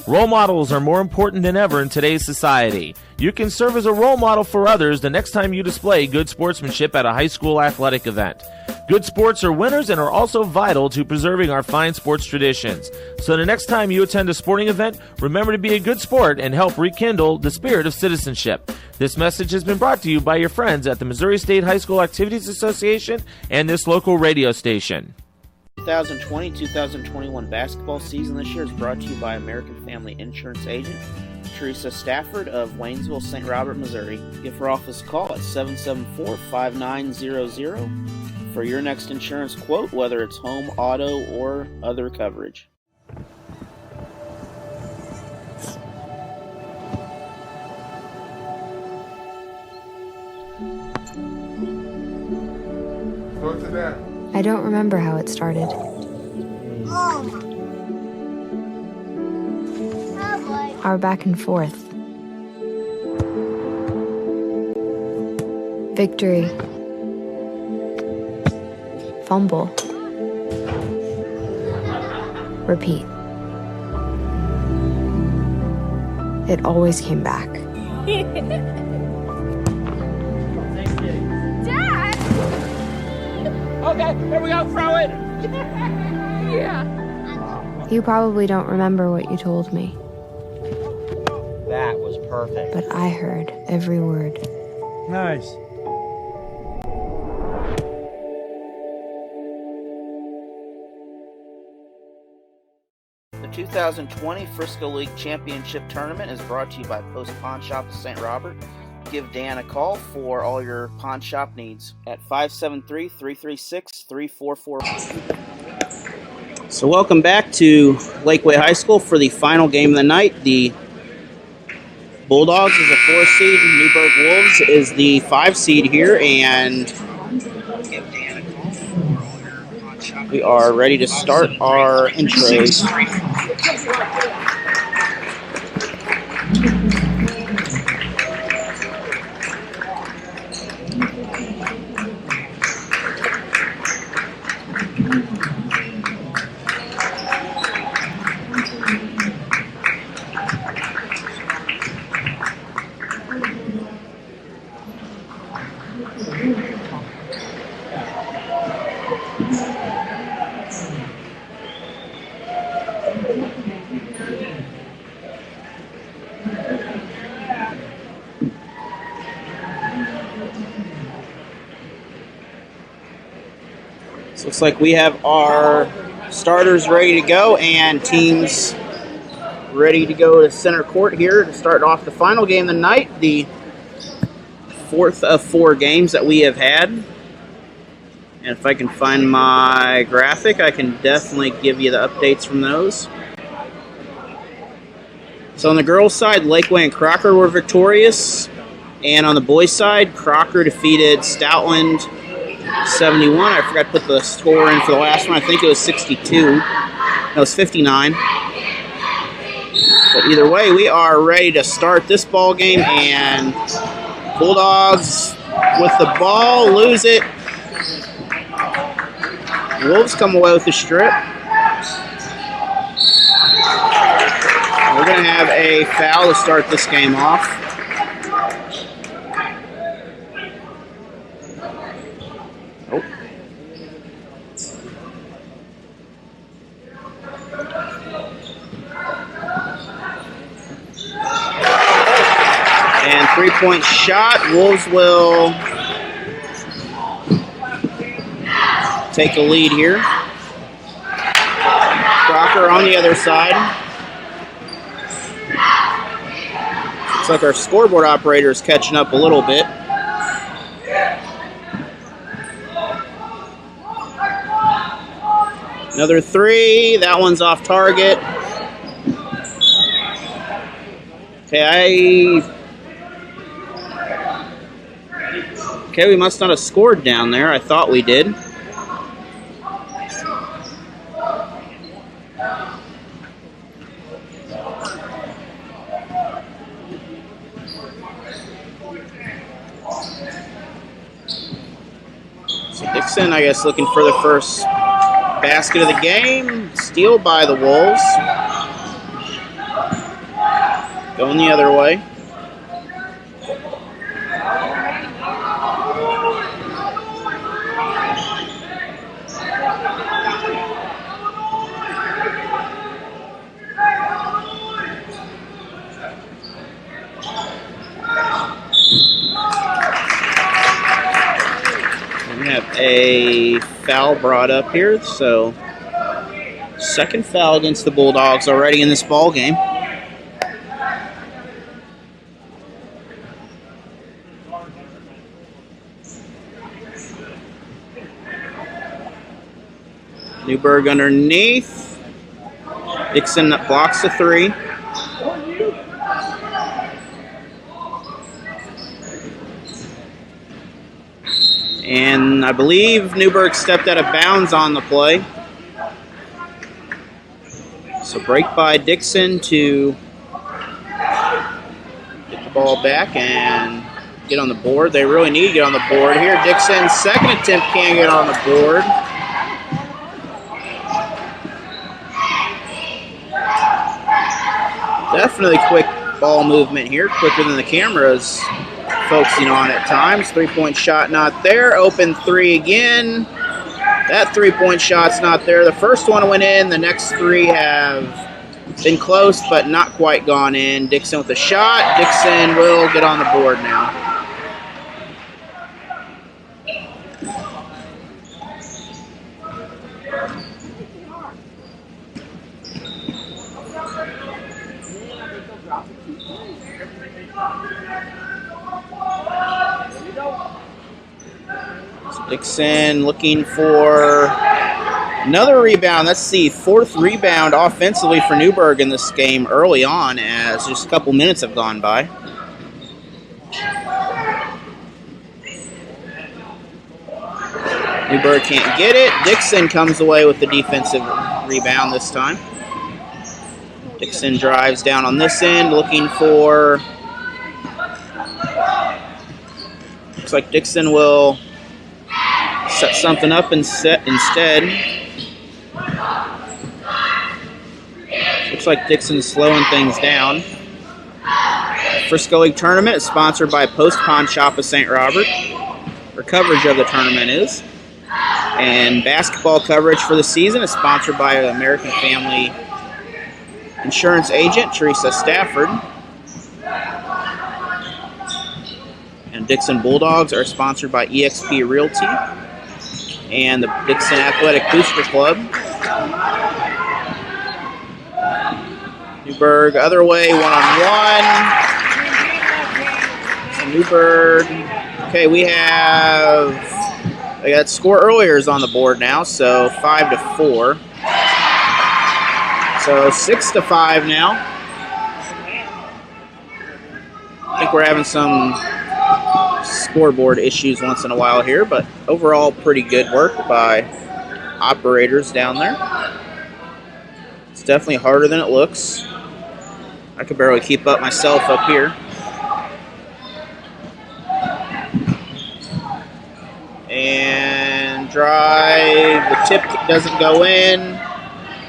Role models are more important than ever in today's society. You can serve as a role model for others the next time you display good sportsmanship at a high school athletic event. Good sports are winners and are also vital to preserving our fine sports traditions. So the next time you attend a sporting event, remember to be a good sport and help rekindle the spirit of citizenship. This message has been brought to you by your friends at the Missouri State High School Activities Association and this local radio station. 2020-2021 basketball season this year is brought to you by American Family Insurance Agent Teresa Stafford of Waynesville, St. Robert, Missouri. Give her office a call at 774-5900 for your next insurance quote, whether it's home, auto, or other coverage. Go to that. I don't remember how it started. Our back and forth. Victory. Fumble. Repeat. It always came back. Okay, here we go, throw it! Yeah. You probably don't remember what you told me. That was perfect. But I heard every word. Nice. The 2020 Frisco League Championship Tournament is brought to you by Post Pawn Shop of St. Robert. Give Dan a call for all your pawn shop needs at 573-336-3441. So welcome back to Lakeway High School for the final game of the night. The Bulldogs is a 4 seed, Newburg Wolves is the 5 seed here, and we are ready to start our intros. So looks like we have our starters ready to go and teams ready to go to center court here to start off the final game of the night, the 4th of 4 games that we have had. And if I can find my graphic, I can definitely give you the updates from those. So on the girls' side, Lakeway and Crocker were victorious. And on the boys' side, Crocker defeated Stoutland 71. I forgot to put the score in for the last one. I think it was 62. No, it was 59. But either way, we are ready to start this ball game, and Bulldogs with the ball lose it. Wolves come away with the strip. We're going to have a foul to start this game off. And 3-point shot. Wolves will take the lead here. Crocker on the other side. Looks like our scoreboard operator is catching up a little bit. Another 3. That one's off target. Okay, we must not have scored down there. I thought we did. So Dixon, I guess, looking for the first basket of the game. Steal by the Wolves. Going the other way. We have a foul brought up here, so second foul against the Bulldogs already in this ball game. Newburg underneath. Dixon blocks the three. And I believe Newburg stepped out of bounds on the play. So break by Dixon to get the ball back and get on the board. They really need to get on the board here. Dixon's second attempt can't get on the board. Definitely quick ball movement here, quicker than the camera's focusing on at times. Three-point shot not there. Open three again. That three-point shot's not there. The first one went in. The next three have been close, but not quite gone in. Dixon with a shot. Dixon will get on the board now. Dixon looking for another rebound. That's the fourth rebound offensively for Newburg in this game early on, as just a couple minutes have gone by. Newburg can't get it. Dixon comes away with the defensive rebound this time. Dixon drives down on this end, looking for... Looks like Dixon will set something up instead. Looks like Dixon's slowing things down. Frisco League Tournament is sponsored by Post Pawn Shop of St. Robert. Or coverage of the tournament is. And basketball coverage for the season is sponsored by American Family Insurance Agent Teresa Stafford. And Dixon Bulldogs are sponsored by EXP Realty and the Dixon Athletic Booster Club. Newburg other way, one-on-one. So Newburg, okay, we got score earlier is on the board now, so 5-4. So 6-5 now. I think we're having some scoreboard issues once in a while here, but overall pretty good work by operators down there. It's definitely harder than it looks. I could barely keep up myself up here. And drive, the tip doesn't go in.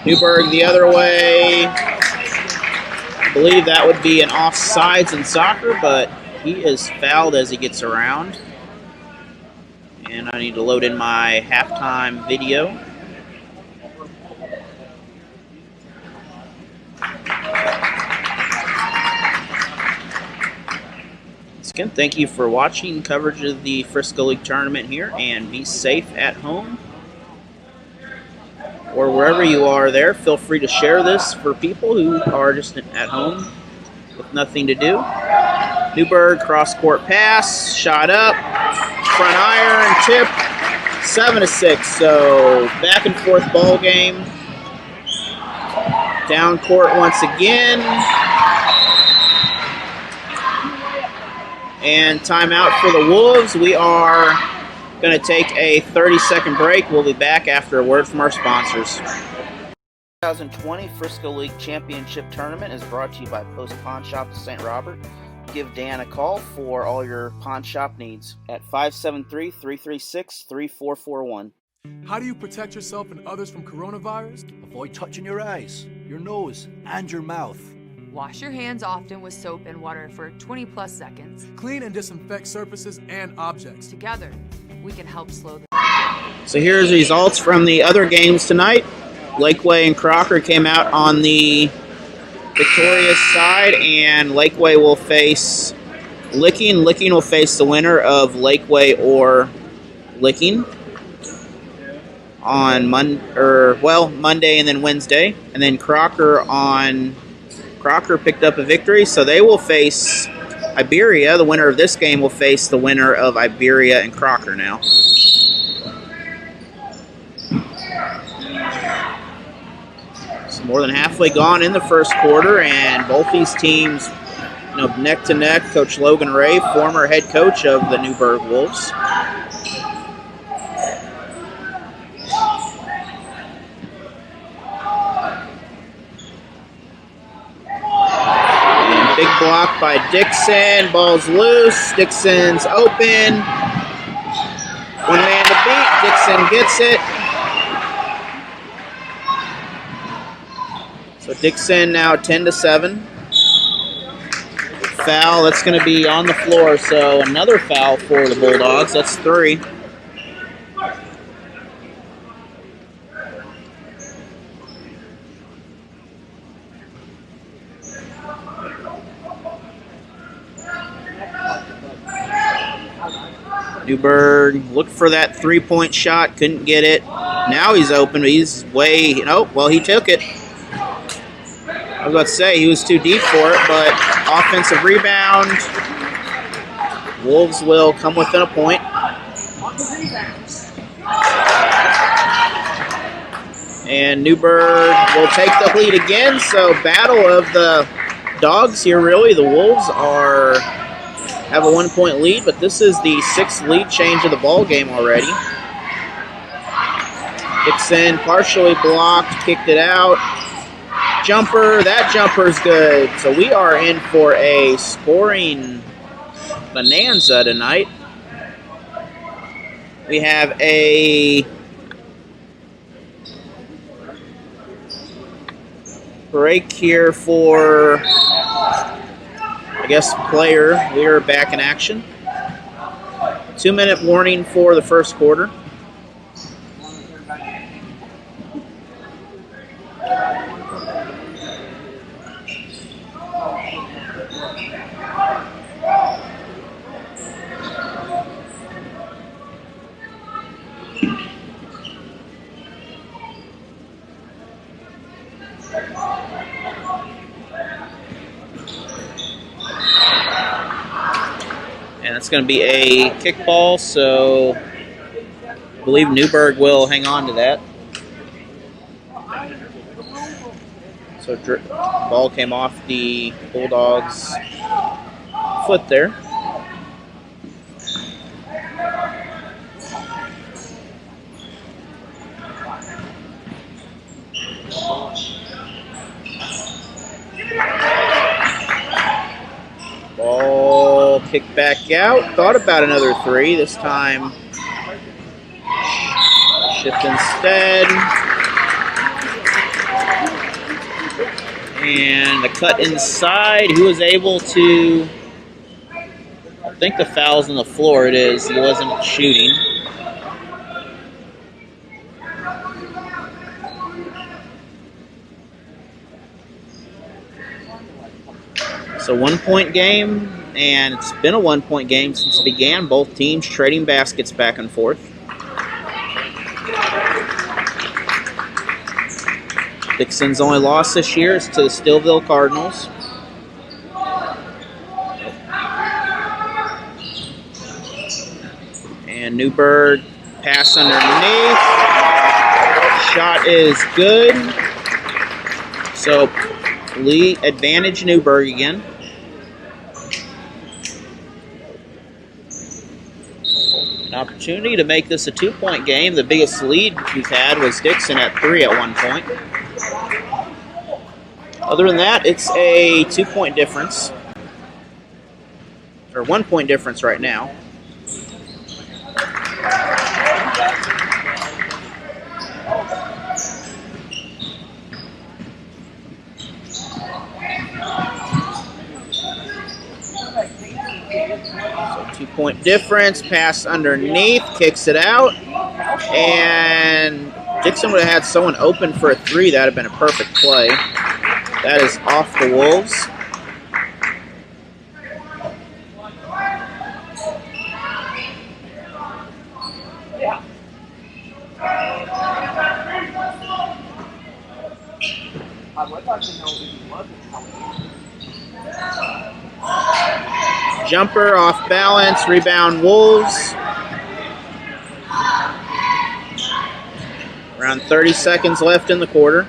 Newburg the other way. I believe that would be an offsides in soccer, but he is fouled as he gets around. And I need to load in my halftime video. Once again, thank you for watching coverage of the Frisco League Tournament here, and be safe at home. Or wherever you are there, feel free to share this for people who are just at home with nothing to do. Newburg cross-court pass, shot up, front iron, tip, 7-6. So back and forth ball game. Down court once again. And timeout for the Wolves. We are going to take a 30-second break. We'll be back after a word from our sponsors. 2020 Frisco League Championship Tournament is brought to you by Post Pawn Shop of St. Robert. Give Dan a call for all your pawn shop needs at 573-336-3441. How do you protect yourself and others from coronavirus? Avoid touching your eyes, your nose, and your mouth. Wash your hands often with soap and water for 20+ seconds. Clean and disinfect surfaces and objects. Together, we can help slow the... So here's the results from the other games tonight. Lakeway and Crocker came out on the victorious side, and Lakeway will face Licking. Licking will face the winner of Lakeway or Licking on Monday and then Wednesday. And then Crocker picked up a victory, so they will face Iberia. The winner of this game will face the winner of Iberia and Crocker now. So more than halfway gone in the first quarter, and both these teams, neck to neck. Coach Logan Ray, former head coach of the Newburg Wolves. And big block by Dixon. Ball's loose. Dixon's open. One man to beat. Dixon gets it. So Dixon now 10-7. Foul, that's going to be on the floor, so another foul for the Bulldogs. That's 3. Newburg looked for that three-point shot, couldn't get it. Now he's open, but he's way, he took it. I was about to say he was too deep for it, but offensive rebound. Wolves will come within a point. And Newburg will take the lead again, so battle of the Dogs here, really. The Wolves have a 1-point lead, but this is the 6th lead change of the ball game already. Dixon partially blocked, kicked it out. Jumper, that jumper's good. So we are in for a scoring bonanza tonight. We have a break here for, player. We are back in action. 2-minute warning for the first quarter. And it's going to be a kickball, so I believe Newburg will hang on to that. So ball came off the Bulldogs' foot there. Ball kicked back out. Thought about another 3. This time, shift instead. And the cut inside. Who was able to... I think the foul's on the floor. It is. He wasn't shooting. So 1-point game, and it's been a 1-point game since it began. Both teams trading baskets back and forth. Dixon's only loss this year is to the Stillville Cardinals. And Newburg pass underneath. Shot is good. So lead advantage Newburg again. An opportunity to make this a 2-point game. The biggest lead we've had was Dixon at 3 at one point. Other than that, it's a 2-point difference. Or 1-point difference right now. So 2-point difference, pass underneath, kicks it out. And Dixon would have had someone open for a three. That would have been a perfect play. That is off the Wolves. Jumper off balance, rebound Wolves. Around 30 seconds left in the quarter.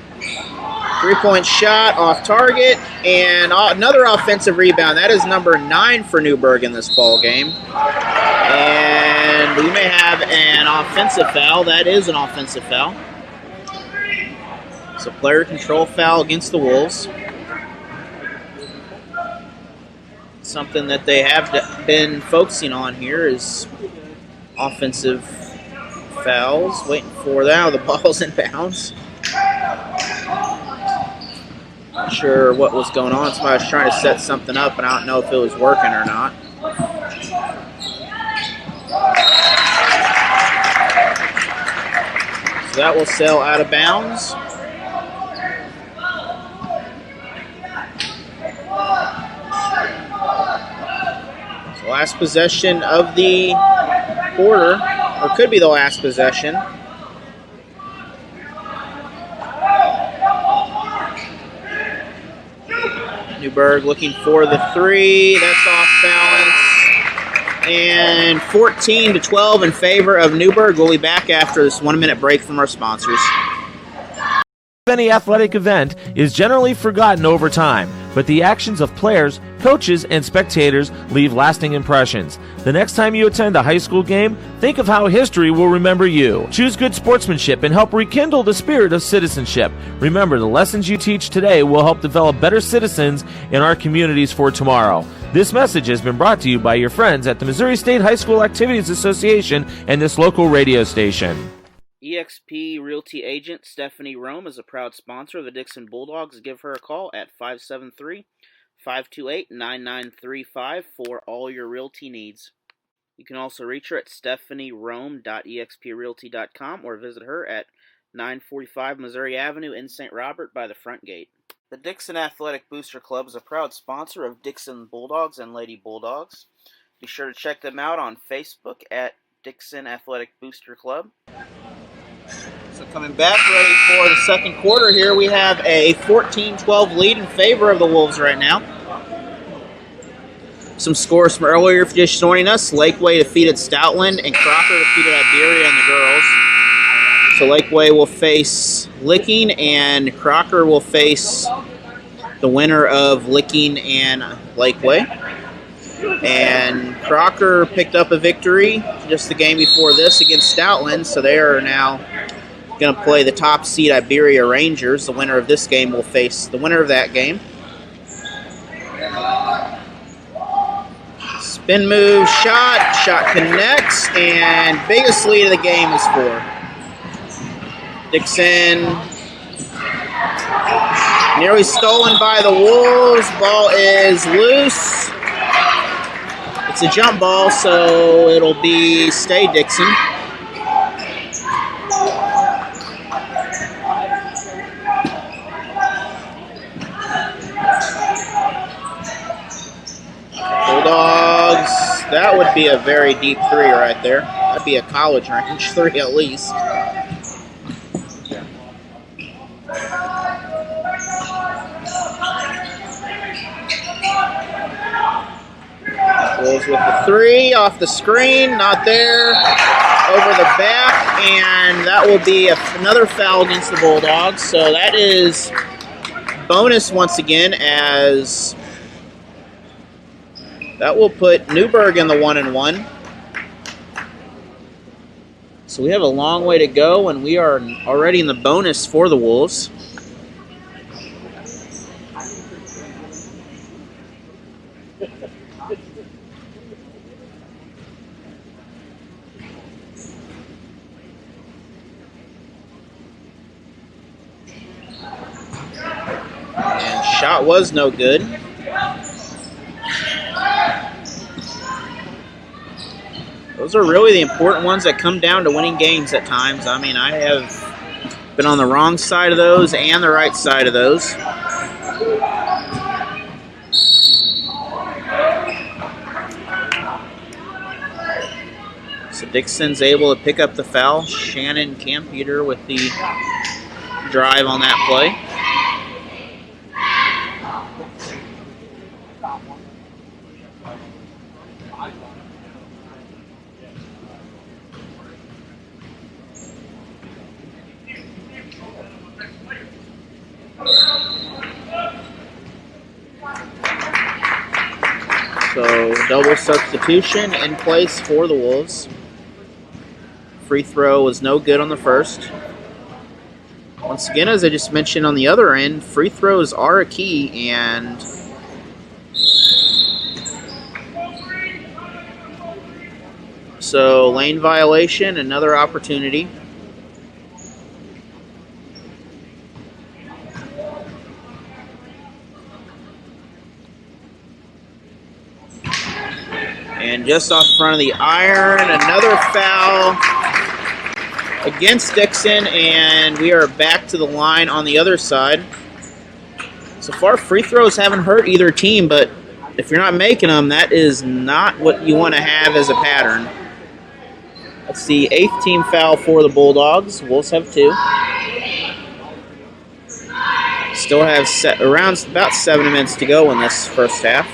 3-point shot off target, and another offensive rebound. That is number 9 for Newburg in this ball game. And we may have an offensive foul. That is an offensive foul. So player control foul against the Wolves. Something that they have been focusing on here is offensive fouls. Waiting for that. The ball's in bounds. Not sure what was going on. Somebody was trying to set something up, and I don't know if it was working or not. So that will sail out of bounds. So last possession of the quarter, or could be the last possession. Newburg looking for the three. That's off balance. And 14-12 in favor of Newburg. We'll be back after this 1-minute break from our sponsors. Any athletic event is generally forgotten over time, but the actions of players, coaches, and spectators leave lasting impressions. The next time you attend a high school game, think of how history will remember you. Choose good sportsmanship and help rekindle the spirit of citizenship. Remember, the lessons you teach today will help develop better citizens in our communities for tomorrow. This message has been brought to you by your friends at the Missouri State High School Activities Association and this local radio station. eXp Realty agent Stephanie Rome is a proud sponsor of the Dixon Bulldogs. Give her a call at 573-528-9935 for all your realty needs. You can also reach her at stephanierome.exprealty.com or visit her at 945 Missouri Avenue in St. Robert by the front gate. The Dixon Athletic Booster Club is a proud sponsor of Dixon Bulldogs and Lady Bulldogs. Be sure to check them out on Facebook at Dixon Athletic Booster Club. So coming back ready for the second quarter here, we have a 14-12 lead in favor of the Wolves right now. Some scores from earlier if you're just joining us. Lakeway defeated Stoutland and Crocker defeated Iberia and the girls. So Lakeway will face Licking and Crocker will face the winner of Licking and Lakeway. And Crocker picked up a victory just the game before this against Stoutland, so they are now going to play the top seed Iberia Rangers. The winner of this game will face the winner of that game. Spin move, shot connects, and biggest lead of the game is for Dixon. Nearly stolen by the Wolves. Ball is loose. It's a jump ball, so it'll be stay Dixon. Bulldogs, that would be a very deep three right there. That'd be a college range three at least. Wolves with the three off the screen, not there, over the back, and that will be another foul against the Bulldogs. So that is bonus once again, as that will put Newburg in the 1-1. So we have a long way to go, and we are already in the bonus for the Wolves. And shot was no good. Those are really the important ones that come down to winning games at times. I mean, I have been on the wrong side of those and the right side of those. So Dixon's able to pick up the foul. Shannon Campeter with the drive on that play. So double substitution in place for the Wolves. Free throw was no good on the first. Once again, as I just mentioned on the other end, free throws are a key, and so lane violation, another opportunity. And just off front of the iron, another foul against Dixon, and we are back to the line on the other side. So far, free throws haven't hurt either team, but if you're not making them, that is not what you want to have as a pattern. That's the 8th team foul for the Bulldogs. Wolves have 2. Still have around about 7 minutes to go in this first half.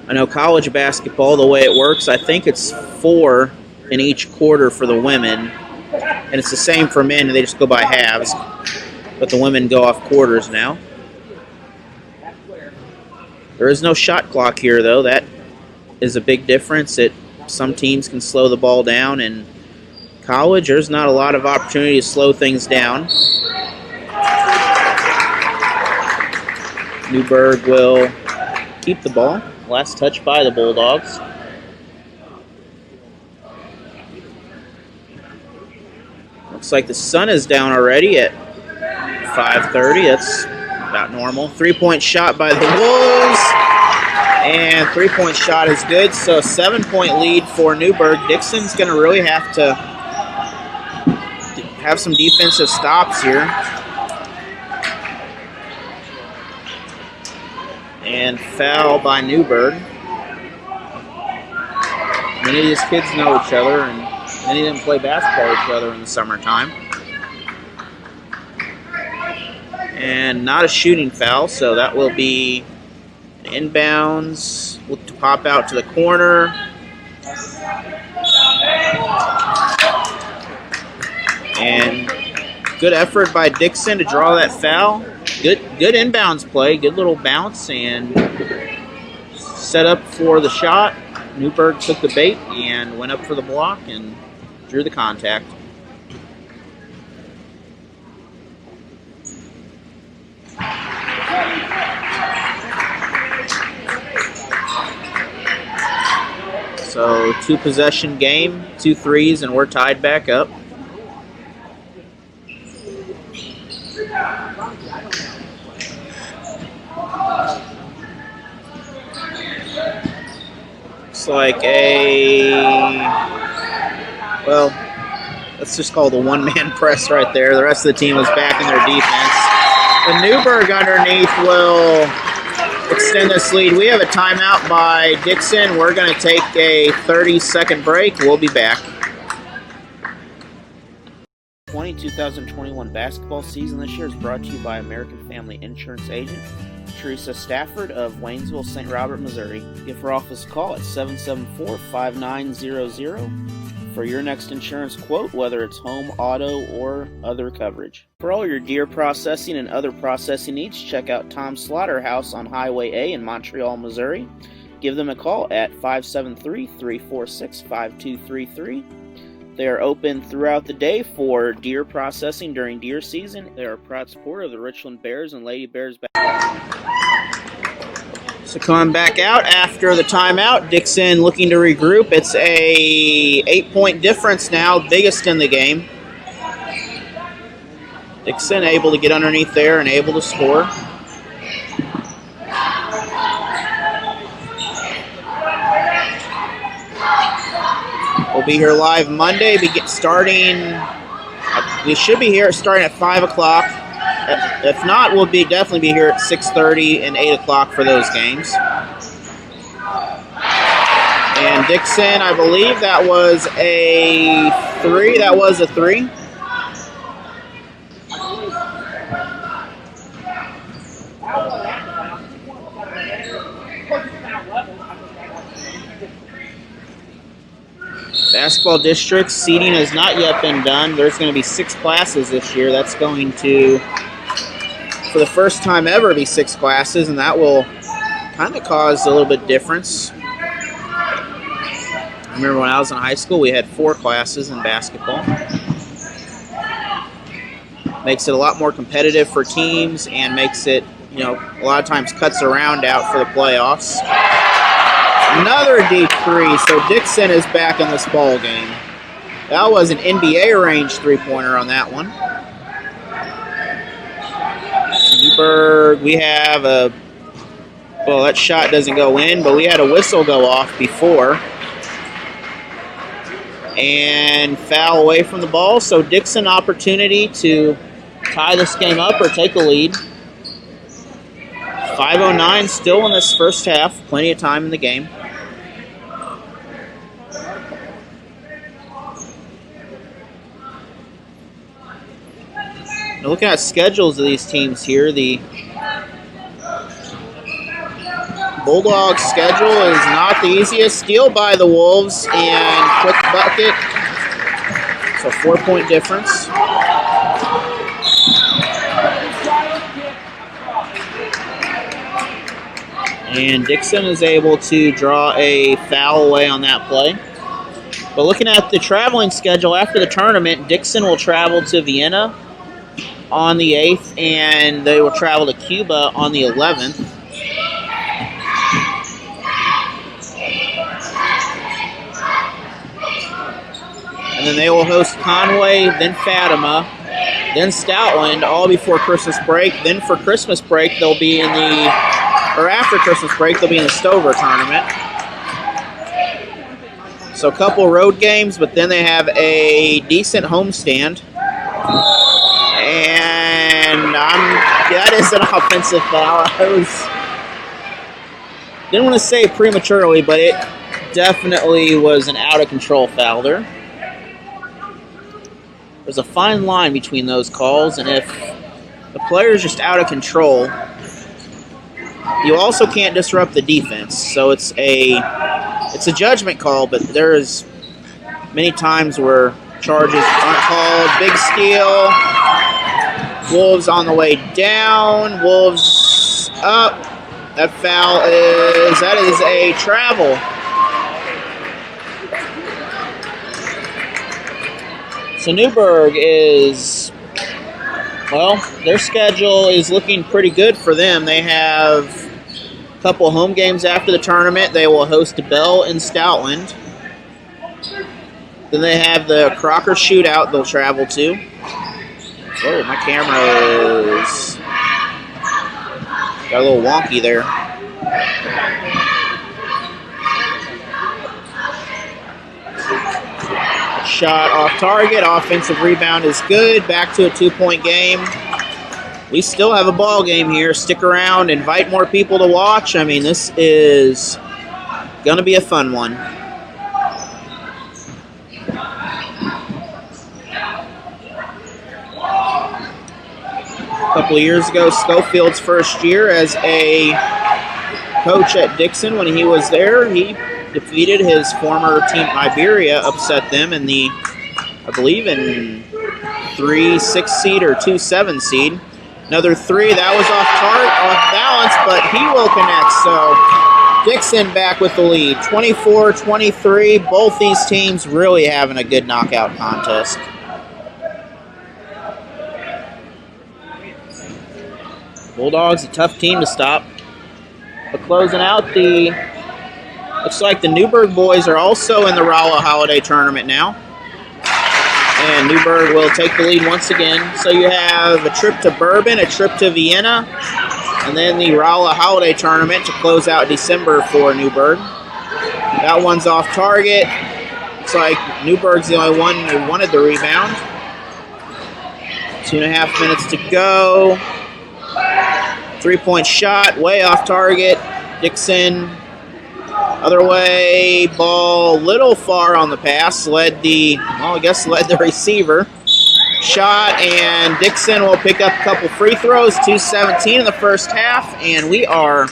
I know college basketball, the way it works, I think it's 4 in each quarter for the women. And it's the same for men, they just go by halves. But the women go off quarters now. There is no shot clock here, though. That is a big difference. Some teams can slow the ball down. In college, there's not a lot of opportunity to slow things down. Newburg will keep the ball. Last touch by the Bulldogs. Looks like the sun is down already at 5:30. That's about normal. 3-point shot by the Wolves. And 3-point shot is good. So a 7-point lead for Newburg. Dixon's going to really have to have some defensive stops here. And foul by Newburg. Many of these kids know each other, and many of them play basketball with each other in the summertime. And not a shooting foul, so that will be inbounds. Look to pop out to the corner. And good effort by Dixon to draw that foul. Good inbounds play, good little bounce, and set up for the shot. Newburg took the bait and went up for the block and drew the contact. So 2-possession game, 2 threes, and we're tied back up. Looks like let's just call it a one-man press right there. The rest of the team was back in their defense. The Newburg underneath will extend this lead. We have a timeout by Dixon. We're going to take a 30-second break. We'll be back. 2021 basketball season this year is brought to you by American Family Insurance Agent Teresa Stafford of Waynesville, St. Robert, Missouri. Give her office a call at 774-5900 for your next insurance quote, whether it's home, auto, or other coverage. For all your deer processing and other processing needs, check out Tom's Slaughterhouse on Highway A in Montreal, Missouri. Give them a call at 573-346-5233. They are open throughout the day for deer processing during deer season. They are a proud supporter of the Richland Bears and Lady Bears So coming back out after the timeout, Dixon looking to regroup. It's a 8-point difference now, biggest in the game. Dixon able to get underneath there and able to score. We'll be here live Monday. We should be here starting at 5 o'clock. If not, we'll definitely be here at 6:30 and 8 o'clock for those games. And Dixon, I believe that was a 3. That was a 3. Basketball districts seating has not yet been done. There's going to be 6 classes this year. That's going to, for the first time ever, be 6 classes, and that will kind of cause a little bit difference. I remember when I was in high school, we had 4 classes in basketball. Makes it a lot more competitive for teams and makes it, a lot of times cuts around out for the playoffs. Another deep 3, so Dixon is back in this ball game. That was an NBA range 3-pointer on that one. Newburg, we have that shot doesn't go in, but we had a whistle go off before. And foul away from the ball, so Dixon opportunity to tie this game up or take a lead. 5:09 still in this first half, plenty of time in the game. Now looking at schedules of these teams here, the Bulldogs' schedule is not the easiest. Steal by the Wolves and quick bucket. So 4-point difference. And Dixon is able to draw a foul away on that play. But looking at the traveling schedule after the tournament, Dixon will travel to Vienna on the 8th, and they will travel to Cuba on the 11th. And then they will host Conway, then Fatima, then Stoutland, all before Christmas break. Then for Christmas break, after Christmas break, they'll be in the Stover tournament. So a couple road games, but then they have a decent homestand. And that is an offensive foul. Didn't want to say prematurely, but it definitely was an out-of-control foul there. There's a fine line between those calls, and if the player's just out of control, you also can't disrupt the defense. So it's a judgment call, but there's many times where charges aren't called. Big steal. Wolves on the way down. Wolves up. That foul is a travel. So Newburg their schedule is looking pretty good for them. They have a couple home games after the tournament. They will host Bell in Stoutland. Then they have the Crocker Shootout they'll travel to. Whoa, my camera got a little wonky there. Shot off target. Offensive rebound is good. Back to a 2-point game. We still have a ball game here. Stick around. Invite more people to watch. I mean, this is going to be a fun one. A couple of years ago, Schofield's first year as a coach at Dixon, when he was there, he defeated his former team, Iberia, upset them in the, I believe, in 3-6 seed or 2-7 seed. Another 3, that was off balance, but he will connect. So Dixon back with the lead, 24-23. Both these teams really having a good knockout contest. Bulldogs, a tough team to stop. But closing out looks like the Newburg boys are also in the Rolla Holiday Tournament now. And Newburg will take the lead once again. So you have a trip to Bourbon, a trip to Vienna, and then the Rolla Holiday Tournament to close out December for Newburg. That one's off target. Looks like Newburg's the only one who wanted the rebound. 2.5 minutes to go. 3-point shot, way off target. Dixon, other way. Ball a little far on the pass. Led the receiver. Shot, and Dixon will pick up a couple free throws. 2:17 in the first half, and we are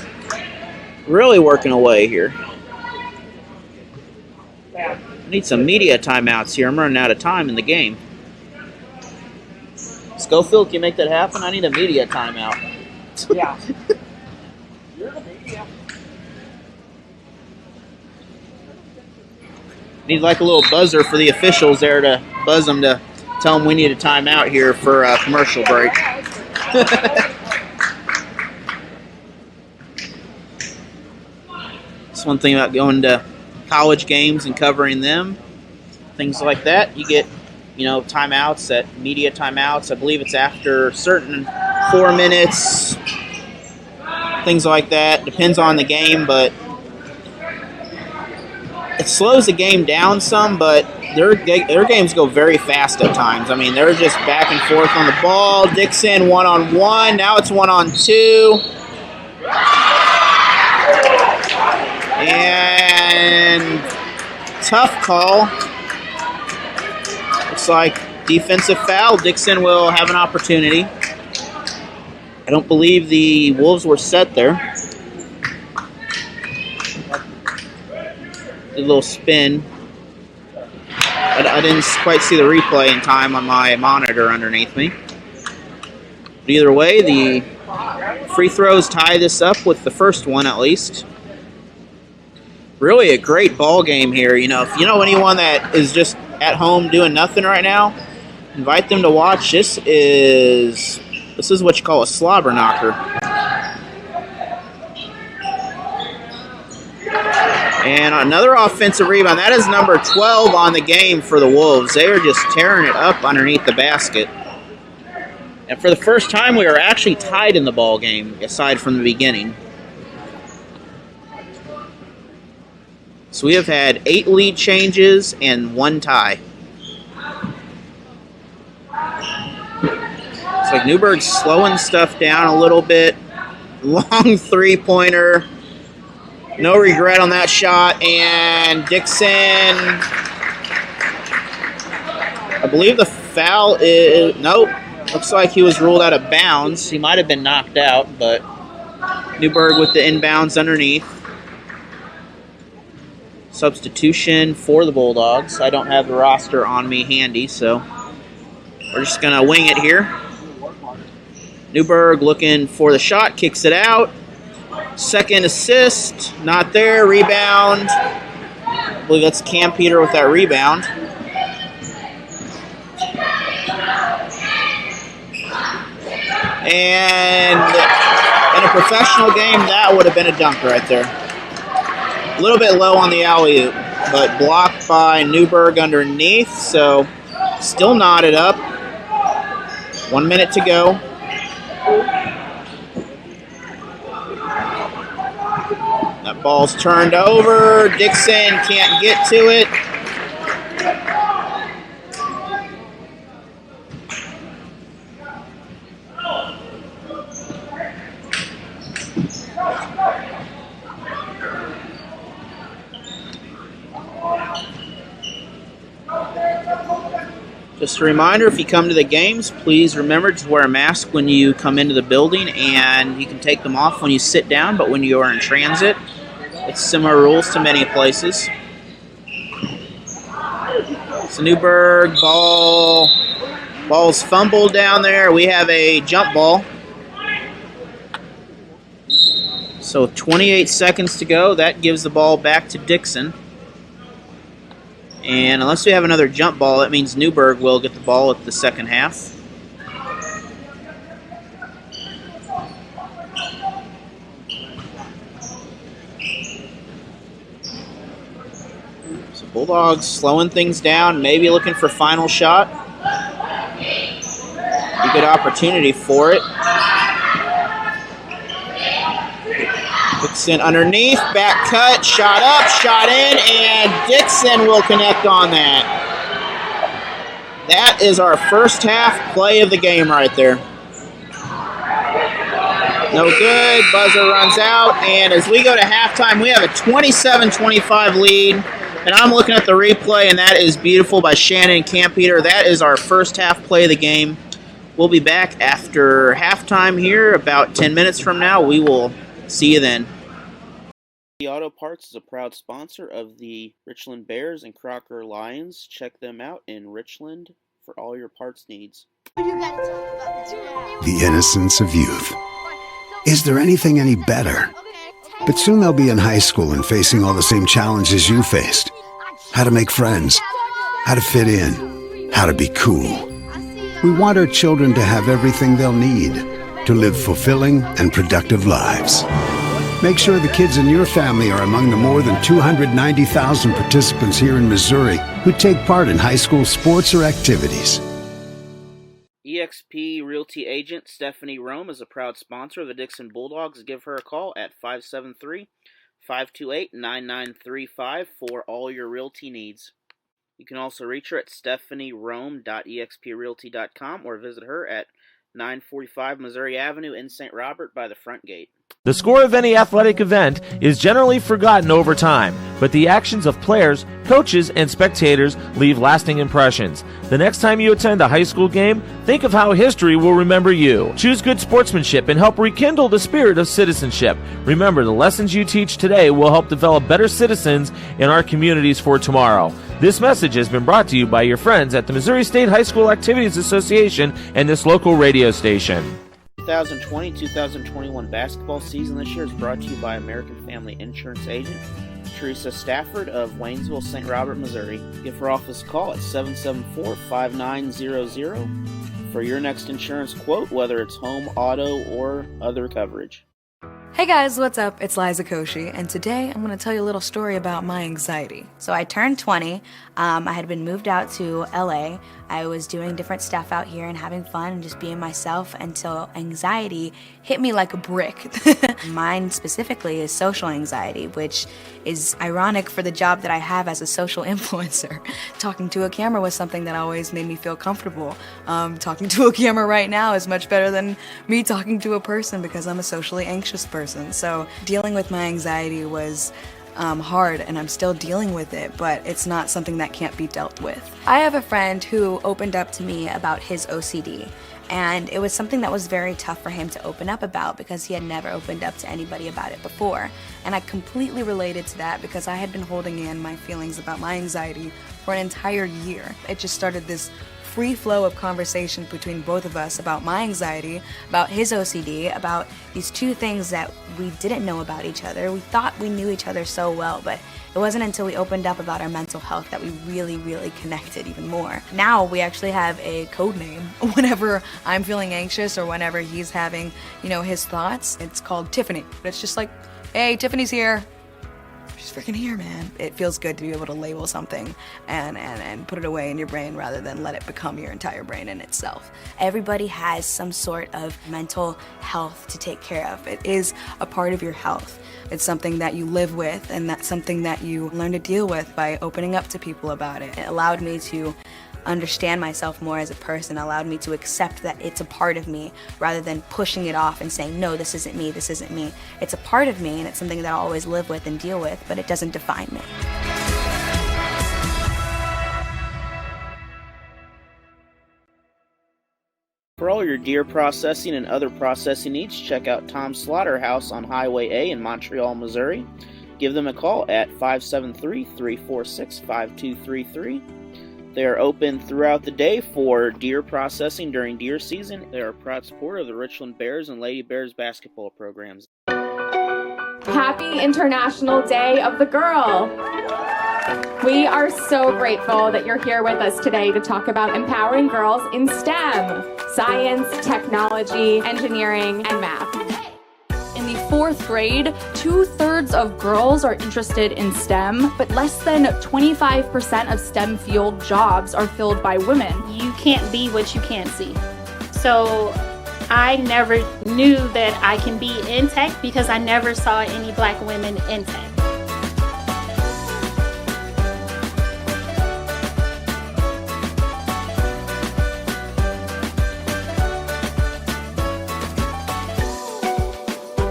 really working away here. I need some media timeouts here. I'm running out of time in the game. Schofield, can you make that happen? I need a media timeout. Yeah. You're the media. Need like a little buzzer for the officials there to buzz them to tell them we need a timeout here for a commercial break. That's one thing about going to college games and covering them. Things like that. You get, timeouts, media timeouts. I believe it's after certain 4 minutes. Things like that. Depends on the game, but it slows the game down some, but their games go very fast at times. I mean, they're just back and forth on the ball. Dixon one-on-1. Now it's 1-on-2. And tough call. Looks like defensive foul. Dixon will have an opportunity. I don't believe the Wolves were set there. A little spin. I didn't quite see the replay in time on my monitor underneath me. But either way, the free throws tie this up with the first one at least. Really a great ball game here. If you know anyone that is just at home doing nothing right now, invite them to watch. This is what you call a slobber knocker. And another offensive rebound. That is number 12 on the game for the Wolves. They are just tearing it up underneath the basket. And for the first time, we are actually tied in the ball game, aside from the beginning. So we have had 8 lead changes and 1 tie. It's like Newburg's slowing stuff down a little bit. Long three-pointer. No regret on that shot. And Dixon, I believe the foul is, nope. Looks like he was ruled out of bounds. He might have been knocked out, but Newburg with the inbounds underneath. Substitution for the Bulldogs. I don't have the roster on me handy, so we're just going to wing it here. Newburg looking for the shot, kicks it out. Second assist, not there. Rebound. I believe that's Cam Peter with that rebound. And in a professional game, that would have been a dunk right there. A little bit low on the alley-oop, but blocked by Newburg underneath, so still knotted up. 1 minute to go. That ball's turned over. Dixon can't get to it. Just a reminder, if you come to the games, please remember to wear a mask when you come into the building, and you can take them off when you sit down, but when you are in transit, it's similar rules to many places. So Newburg, ball's fumbled down there. We have a jump ball. So 28 seconds to go. That gives the ball back to Dixon. And unless we have another jump ball, that means Newburg will get the ball at the second half. So Bulldogs slowing things down, maybe looking for final shot. Be a good opportunity for it. Dixon underneath, back cut, shot up, shot in, and Dixon will connect on that. That is our first half play of the game right there. No good, buzzer runs out, and as we go to halftime, we have a 27-25 lead, and I'm looking at the replay, and that is beautiful by Shannon Campeter. That is our first half play of the game. We'll be back after halftime here about 10 minutes from now. We will see you then. The Auto Parts is a proud sponsor of the Richland Bears and Crocker Lions. Check them out in Richland for all your parts needs. The innocence of youth. Is there anything any better? But soon they'll be in high school and facing all the same challenges you faced. How to make friends, how to fit in, how to be cool. We want our children to have everything they'll need to live fulfilling and productive lives. Make sure the kids in your family are among the more than 290,000 participants here in Missouri who take part in high school sports or activities. eXp Realty agent Stephanie Rome is a proud sponsor of the Dixon Bulldogs. Give her a call at 573-528-9935 for all your realty needs. You can also reach her at stephanierome.exprealty.com or visit her at 945 Missouri Avenue in St. Robert by the front gate. The score of any athletic event is generally forgotten over time, but the actions of players, coaches, and spectators leave lasting impressions. The next time you attend a high school game, think of how history will remember you. Choose good sportsmanship and help rekindle the spirit of citizenship. Remember, the lessons you teach today will help develop better citizens in our communities for tomorrow. This message has been brought to you by your friends at the Missouri State High School Activities Association and this local radio station. 2020-2021 basketball season this year is brought to you by American Family Insurance Agent Teresa Stafford of Waynesville, St. Robert, Missouri. Give her office a call at 774-5900 for your next insurance quote, whether it's home, auto, or other coverage. Hey guys, what's up? It's Liza Koshy, and today I'm going to tell you a little story about my anxiety. So I turned 20. I had been moved out to LA. I was doing different stuff out here and having fun and just being myself until anxiety hit me like a brick. Mine specifically is social anxiety, which is ironic for the job that I have as a social influencer. Talking to a camera was something that always made me feel comfortable. Talking to a camera right now is much better than me talking to a person because I'm a socially anxious person. So dealing with my anxiety was hard, and I'm still dealing with it, but it's not something that can't be dealt with. I have a friend who opened up to me about his OCD, and it was something that was very tough for him to open up about because he had never opened up to anybody about it before. And I completely related to that because I had been holding in my feelings about my anxiety for an entire year. It just started this free flow of conversation between both of us about my anxiety, about his OCD, about these two things that we didn't know about each other. We thought we knew each other so well, but it wasn't until we opened up about our mental health that we really, really connected even more. Now we actually have a code name. Whenever I'm feeling anxious or whenever he's having, his thoughts, it's called Tiffany. But it's just like, hey, Tiffany's here. She's freaking here, man. It feels good to be able to label something and put it away in your brain rather than let it become your entire brain in itself. Everybody has some sort of mental health to take care of. It is a part of your health. It's something that you live with, and that's something that you learn to deal with by opening up to people about it. It allowed me to understand myself more as a person, allowed me to accept that it's a part of me rather than pushing it off and saying, no, this isn't me, this isn't me. It's a part of me, and it's something that I'll always live with and deal with, but it doesn't define me. For all your deer processing and other processing needs, check out Tom's Slaughterhouse on Highway A in Montreal, Missouri. Give them a call at 573-346-5233. They are open throughout the day for deer processing during deer season. They are a proud supporter of the Richland Bears and Lady Bears basketball programs. Happy International Day of the Girl! We are so grateful that you're here with us today to talk about empowering girls in STEM, science, technology, engineering, and math. In the 4th grade, 2/3 of girls are interested in STEM, but less than 25% of STEM field jobs are filled by women. You can't be what you can't see. So I never knew that I can be in tech because I never saw any black women in tech.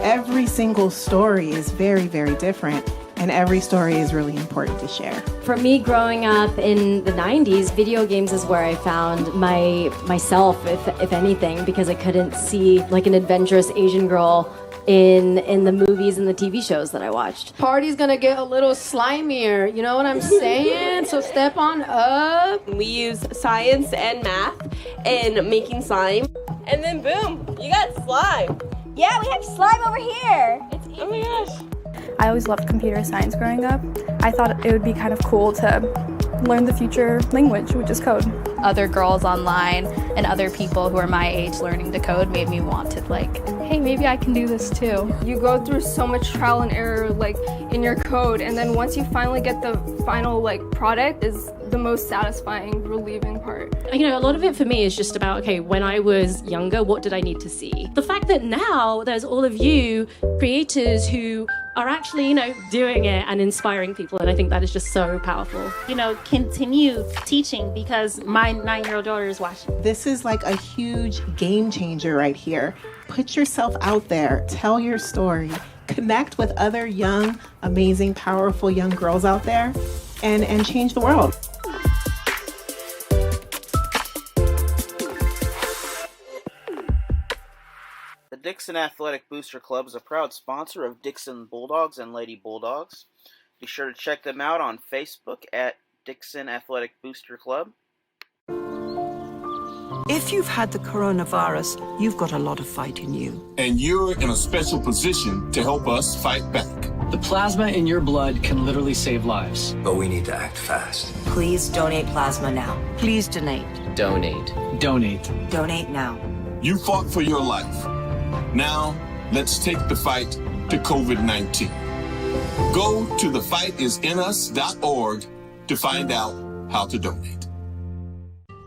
Every single story is very, very different, and every story is really important to share. For me, growing up in the 90s, video games is where I found myself, if anything, because I couldn't see like an adventurous Asian girl in the movies and the TV shows that I watched. Party's gonna get a little slimier, you know what I'm saying? So step on up. We use science and math in making slime. And then boom, you got slime. Yeah, we have slime over here. It's easy. Oh my gosh. I always loved computer science growing up. I thought it would be kind of cool to learn the future language, which is code. Other girls online and other people who are my age learning to code made me want to hey, maybe I can do this too. You go through so much trial and error in your code, and then once you finally get the final product is the most satisfying, relieving part. You know, a lot of it for me is just about, okay, when I was younger, what did I need to see? The fact that now there's all of you creators who are actually, doing it and inspiring people, and I think that is just so powerful. Continue teaching because my 9-year-old daughter is watching. This is like a huge game changer right here. Put yourself out there, tell your story, connect with other young, amazing, powerful young girls out there, and change the world. The Dixon Athletic Booster Club is a proud sponsor of Dixon Bulldogs and Lady Bulldogs. Be sure to check them out on Facebook at Dixon Athletic Booster Club. If you've had the coronavirus, you've got a lot of fight in you. And you're in a special position to help us fight back. The plasma in your blood can literally save lives. But we need to act fast. Please donate plasma now. Please donate. Donate. Donate. Donate now. You fought for your life. Now, let's take the fight to COVID-19. Go to thefightisinuS.org to find out how to donate.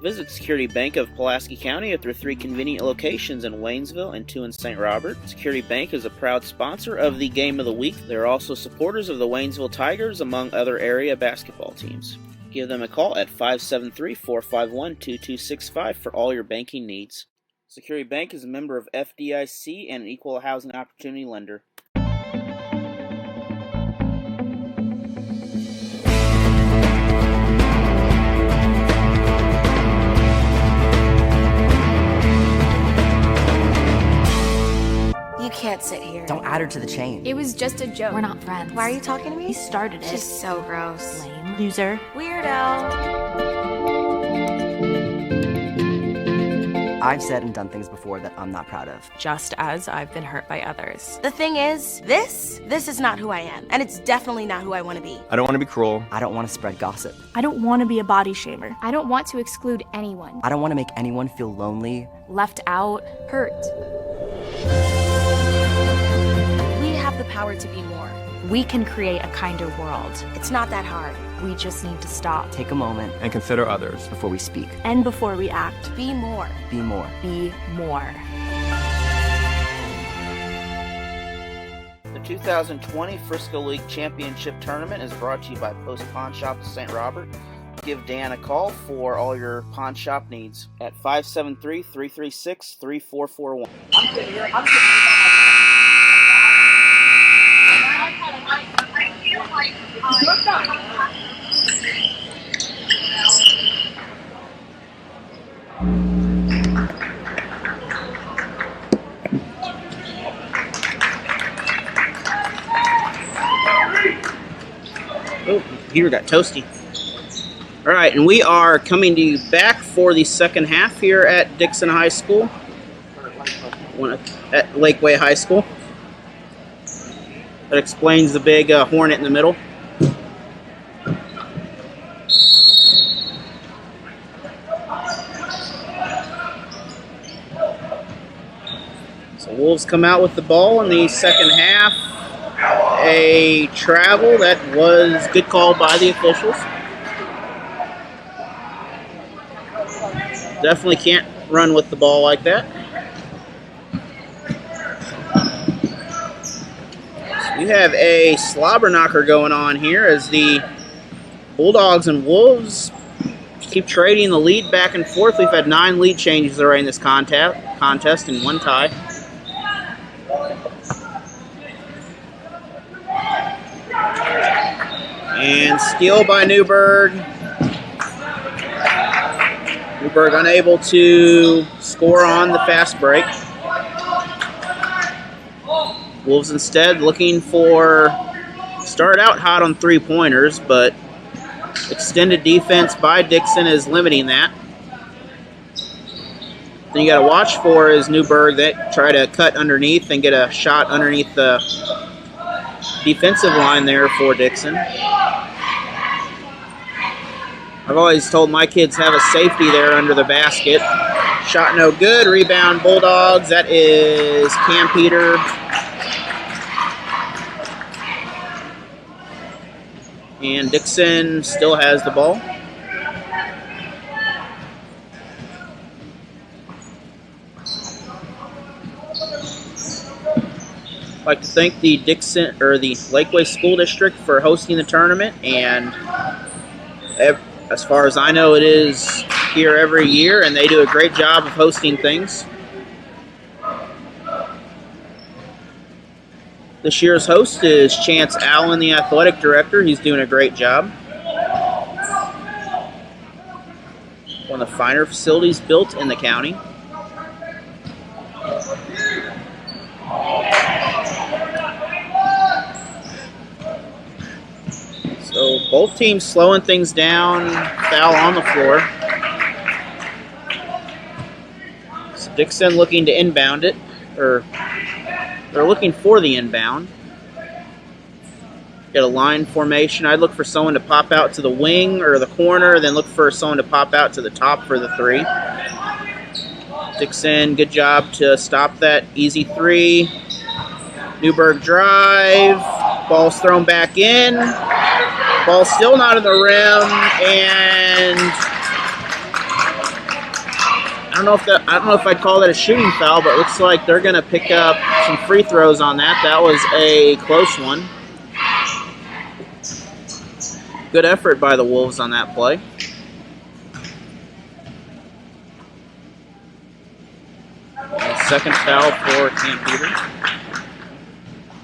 Visit Security Bank of Pulaski County at their 3 convenient locations in Waynesville and 2 in St. Robert. Security Bank is a proud sponsor of the Game of the Week. They're also supporters of the Waynesville Tigers, among other area basketball teams. Give them a call at 573-451-2265 for all your banking needs. Security Bank is a member of FDIC and an equal housing opportunity lender. You can't sit here. Don't add her to the chain. It was just a joke. We're not friends. Why are you talking to me? He started it. She's so gross. Lame. Loser. Weirdo. I've said and done things before that I'm not proud of. Just as I've been hurt by others. The thing is, this is not who I am. And it's definitely not who I want to be. I don't want to be cruel. I don't want to spread gossip. I don't want to be a body shamer. I don't want to exclude anyone. I don't want to make anyone feel lonely, left out, hurt. We have the power to be more. We can create a kinder world. It's not that hard. We just need to stop. take a moment, and consider others before we speak. And before we act. Be more. Be more. Be more. The 2020 Frisco League Championship Tournament is brought to you by Post Pawn Shop of St. Robert. Give Dan a call for all your pawn shop needs at 573-336-3441. I'm sitting here. Oh, computer got toasty. All right, and we are coming to you back for the second half here at Dixon High School, at Lakeway High School. That explains the big hornet in the middle. So Wolves come out with the ball in the second half. A travel that was good call by the officials. Definitely can't run with the ball like that. We have a slobber knocker going on here as the Bulldogs and Wolves keep trading the lead back and forth. We've had 9 lead changes already in this contest and 1 tie. And steal by Newburg. Newburg unable to score on the fast break. Wolves instead looking for, start out hot on 3-pointers, but extended defense by Dixon is limiting that. Then you got to watch for is Newburg that try to cut underneath and get a shot underneath the defensive line there for Dixon. I've always told my kids have a safety there under the basket. Shot no good. Rebound Bulldogs. That is Cam Peter. And Dixon still has the ball. I'd like to thank the Dixon or the Lakeway School District for hosting the tournament, and as far as I know, it is here every year, and they do a great job of hosting things. This year's host is Chance Allen, the athletic director. He's doing a great job. One of the finer facilities built in the county. So both teams slowing things down, foul on the floor. So Dixon looking to inbound it, or they're looking for the inbound. Got a line formation. I'd look for someone to pop out to the wing or the corner, then look for someone to pop out to the top for the 3. Dixon, good job to stop that easy 3. Newburg drive. Ball's thrown back in. Ball's still not in the rim, and I don't know if I'd call that a shooting foul, but it looks like they're going to pick up some free throws on that. That was a close one. Good effort by the Wolves on that play. And second foul for Cam Peter.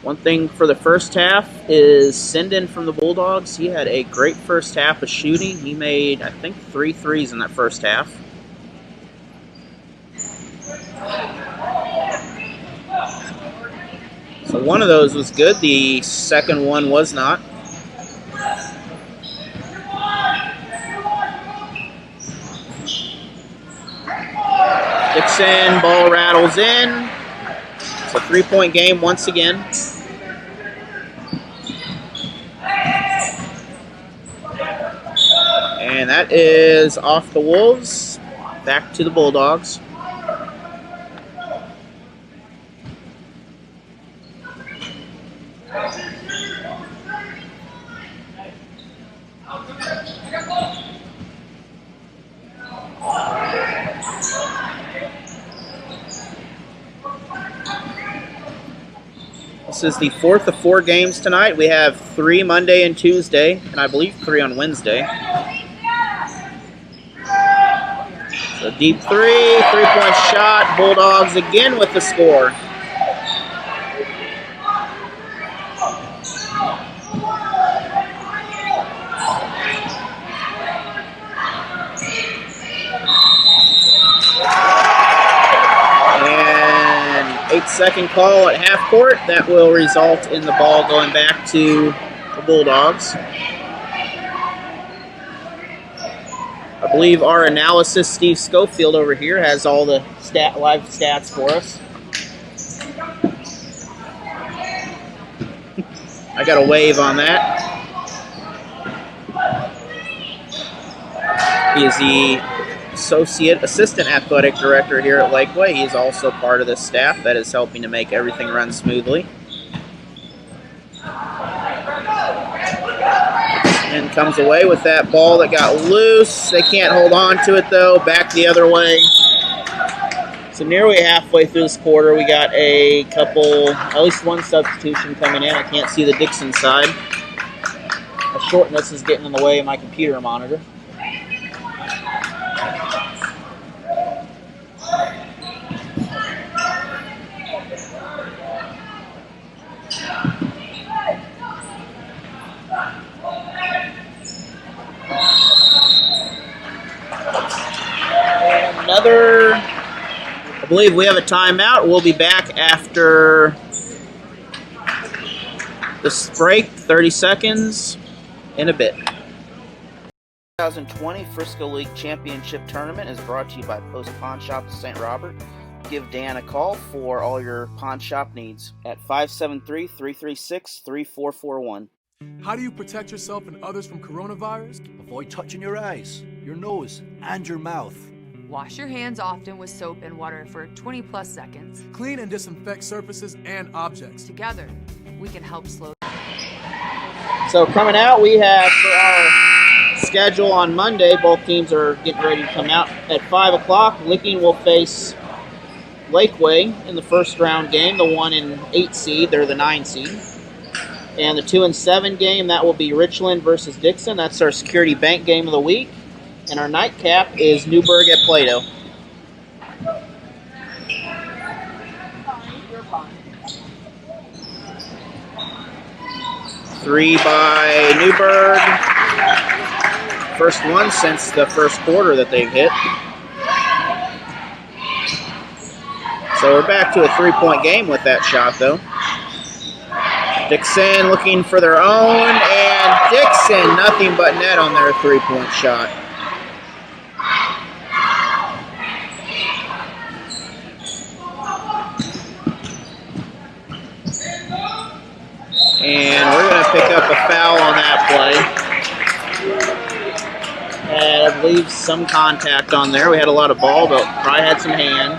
One thing for the first half is send-in from the Bulldogs. He had a great first half of shooting. He made, I think, 3 threes in that first half. So one of those was good. The second one was not. Dixon, ball rattles in. It's a 3-point game once again. And that is off the Wolves. Back to the Bulldogs. This is the 4th of 4 games tonight. We have 3 Monday and Tuesday, and I believe 3 on Wednesday. So deep 3-point shot. Bulldogs again with the score. And 8-second call at half court. That will result in the ball going back to the Bulldogs. I believe our analysis, Steve Schofield over here, has all the live stats for us. I got a wave on that. He is the assistant athletic director here at Lakeway. He is also part of the staff that is helping to make everything run smoothly. And comes away with that ball that got loose. They can't hold on to it, though. Back the other way. So nearly halfway through this quarter, we got a couple, at least one substitution coming in. I can't see the Dixon side. The shortness is getting in the way of my computer monitor. Another, I believe we have a timeout. We'll be back after this break, 30 seconds in a bit. 2020 Frisco League Championship Tournament is brought to you by Post Pawn Shop of St. Robert. Give Dan a call for all your pawn shop needs at 573-336-3441. How do you protect yourself and others from coronavirus? Avoid touching your eyes, your nose, and your mouth. Wash your hands often with soap and water for 20 plus seconds. Clean and disinfect surfaces and objects. Together, we can help slow. So coming out, we have for our schedule on Monday, both teams are getting ready to come out. At 5 o'clock, Licking will face Lakeway in the first round game, the 1 and 8 seed. They're the 9 seed. And the 2 and 7 game, that will be Richland versus Dixon. That's our Security Bank game of the week. And our nightcap is Newburg at Plato. Three by Newburg. First one since the first quarter that they've hit. So we're back to a 3-point game with that shot, though. Dixon looking for their own, and Dixon nothing but net on their 3-point shot. And we're going to pick up a foul on that play. And I believe some contact on there. We had a lot of ball, but probably had some hand.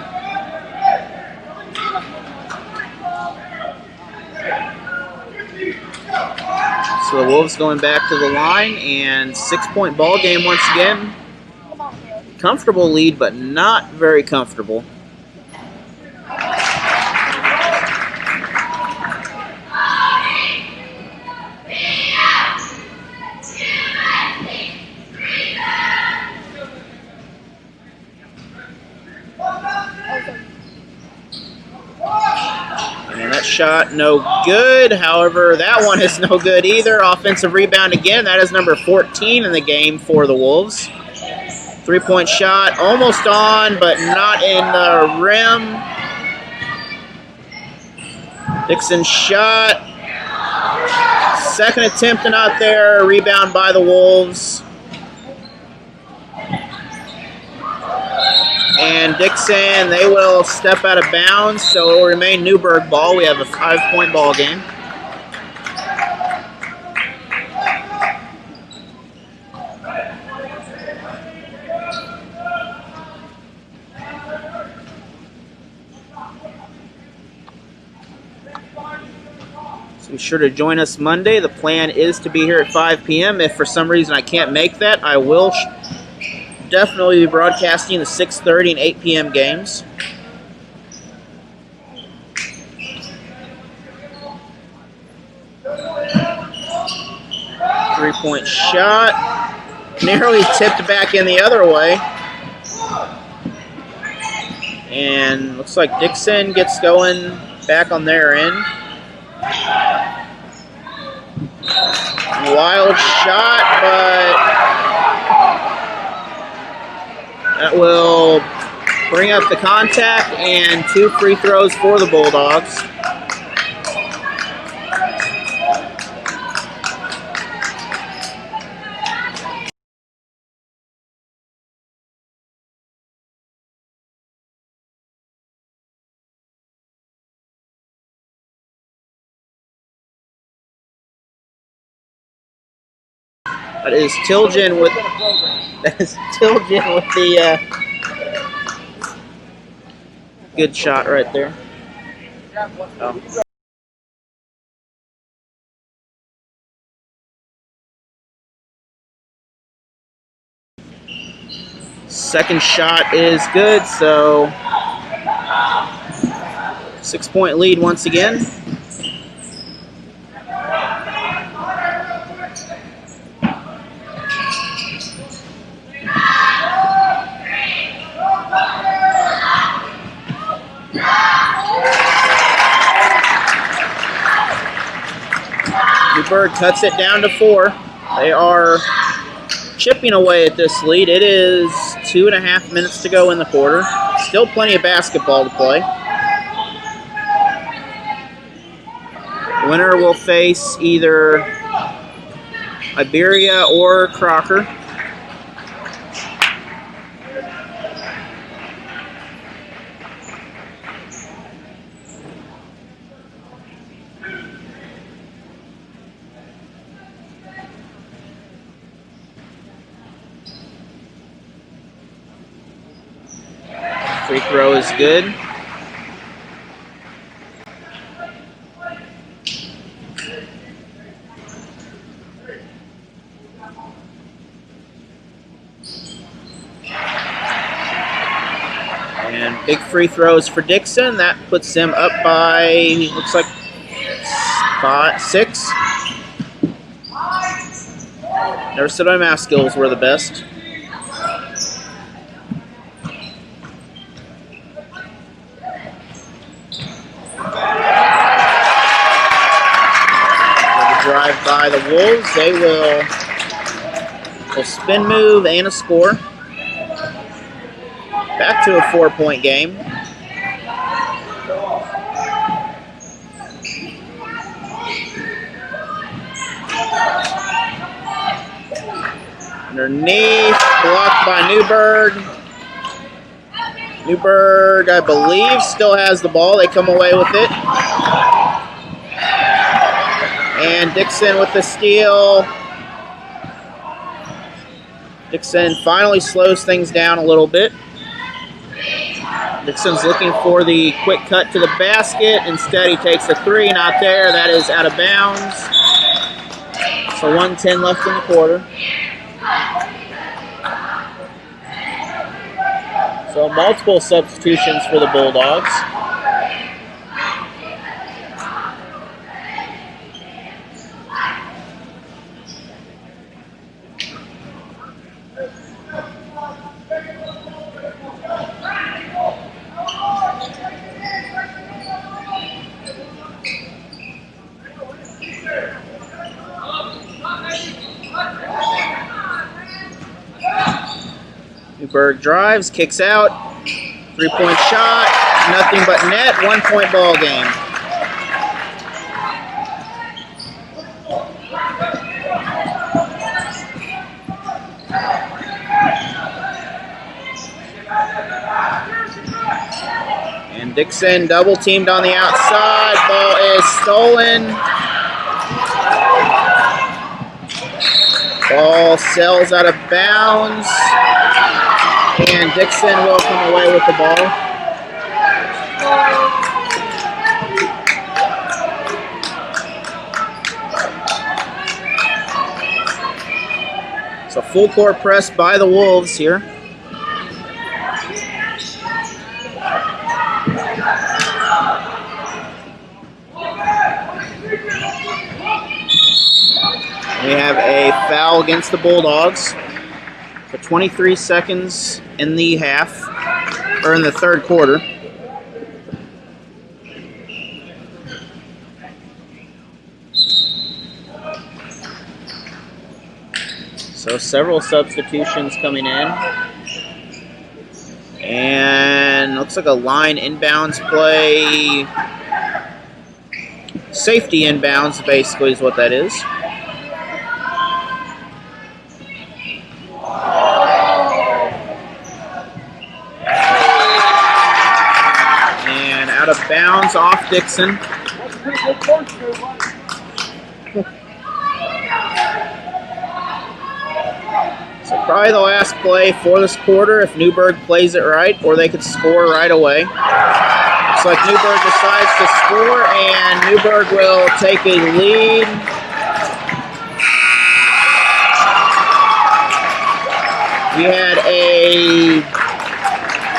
So the Wolves going back to the line, and 6-point ball game once again. Comfortable lead, but not very comfortable. And that shot, no good. However, that one is no good either. Offensive rebound again. That is number 14 in the game for the Wolves. 3-point shot, almost on, but not in the rim. Dixon shot. Second attempt not there. Rebound by the Wolves. And Dixon, they will step out of bounds, so it will remain Newburg ball. We have a 5-point ball game. So be sure to join us Monday. The plan is to be here at 5 p.m. If for some reason I can't make that, I will definitely be broadcasting the 6:30 and 8 p.m. games. Three-point shot. Narrowly tipped back in the other way. And looks like Dixon gets going back on their end. Wild shot, but that will bring up the contact and 2 free throws for the Bulldogs. That is Tilgen with the good shot right there. Oh. Second shot is good, so 6-point lead once again. Newburg cuts it down to 4. They are chipping away at this lead. It is 2.5 minutes to go in the quarter. Still plenty of basketball to play. Winner will face either Iberia or Crocker. Free throw is good. And big free throws for Dixon. That puts them up by, looks like 6. Never said my math skills were the best. Drive by the Wolves. They will spin move and a score. Back to a 4-point game. Underneath, blocked by Newburg. Newburg, I believe, still has the ball. They come away with it. And Dixon with the steal. Dixon finally slows things down a little bit. Dixon's looking for the quick cut to the basket. Instead, he takes a 3. Not there. That is out of bounds. So 1:10 left in the quarter. So multiple substitutions for the Bulldogs. Newburg drives, kicks out, 3-point shot, nothing but net, 1-point ball game. And Dixon double teamed on the outside, ball is stolen. Ball sails out of bounds. And Dixon will come away with the ball. So full court press by the Wolves here. We have a foul against the Bulldogs. So 23 seconds in the half, or in the third quarter. So several substitutions coming in. And looks like a line inbounds play. Safety inbounds, basically, is what that is. Out of bounds off Dixon. So probably the last play for this quarter if Newburg plays it right, or they could score right away. Looks like Newburg decides to score, and Newburg will take a lead. We had a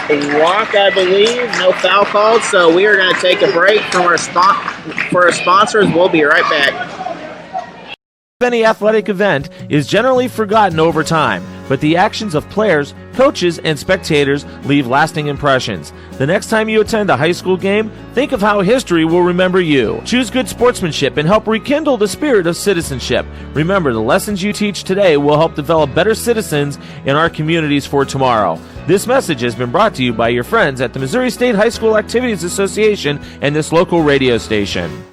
walk, I believe. No foul called, so we are going to take a break from our sponsors. We'll be right back. Any athletic event is generally forgotten over time, but the actions of players, coaches, and spectators leave lasting impressions. The next time you attend a high school game, think of how history will remember you. Choose good sportsmanship and help rekindle the spirit of citizenship. Remember, the lessons you teach today will help develop better citizens in our communities for tomorrow. This message has been brought to you by your friends at the Missouri State High School Activities Association and this local radio station.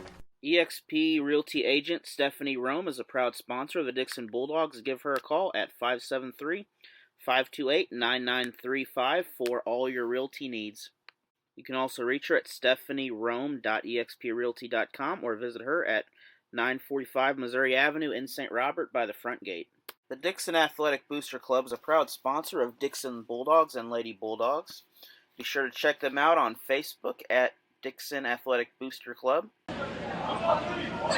eXp Realty agent Stephanie Rome is a proud sponsor of the Dixon Bulldogs. Give her a call at 573-528-9935 for all your realty needs. You can also reach her at stephanieRome.exprealty.com or visit her at 945 Missouri Avenue in St. Robert by the front gate. The Dixon Athletic Booster Club is a proud sponsor of Dixon Bulldogs and Lady Bulldogs. Be sure to check them out on Facebook at Dixon Athletic Booster Club.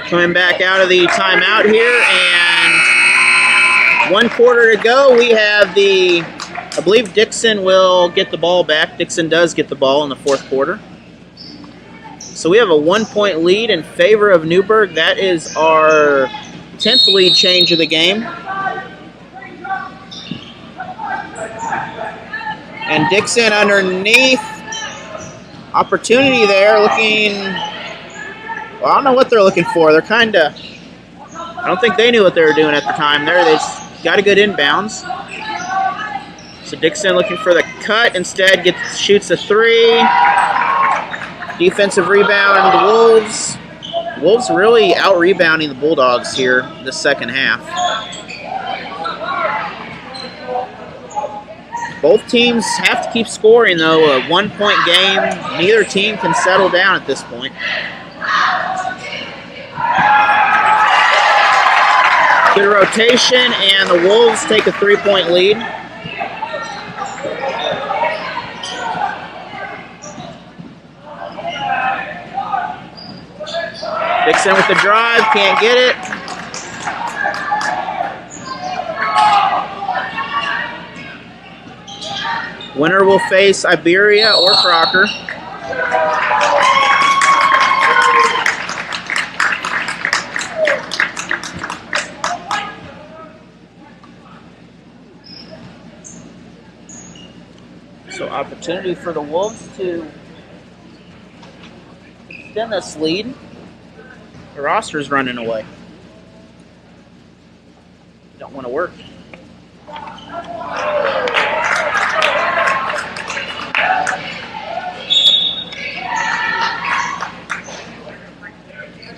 Coming back out of the timeout here, and 1 quarter to go. We have I believe Dixon will get the ball back. Dixon does get the ball in the 4th quarter. So we have a 1-point lead in favor of Newburg. That is our 10th lead change of the game. And Dixon underneath. Opportunity there, looking. Well, I don't know what they're looking for. They're I don't think they knew what they were doing at the time there. They just got a good inbounds. So Dixon looking for the cut. Instead, shoots a 3. Defensive rebound, the Wolves. Wolves really out-rebounding the Bulldogs here in the second half. Both teams have to keep scoring, though. A 1-point game. Neither team can settle down at this point. Good rotation, and the Wolves take a 3-point lead. Dixon with the drive, can't get it. Winner will face Iberia or Crocker. So opportunity for the Wolves to extend this lead. The roster's running away. Don't want to work.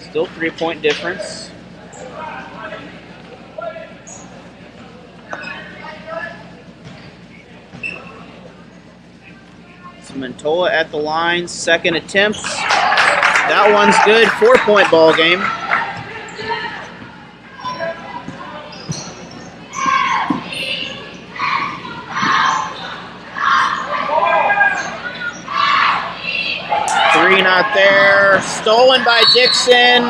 Still 3-point difference. Mentola at the line, second attempt. That one's good, 4-point ball game. Three not there, stolen by Dixon.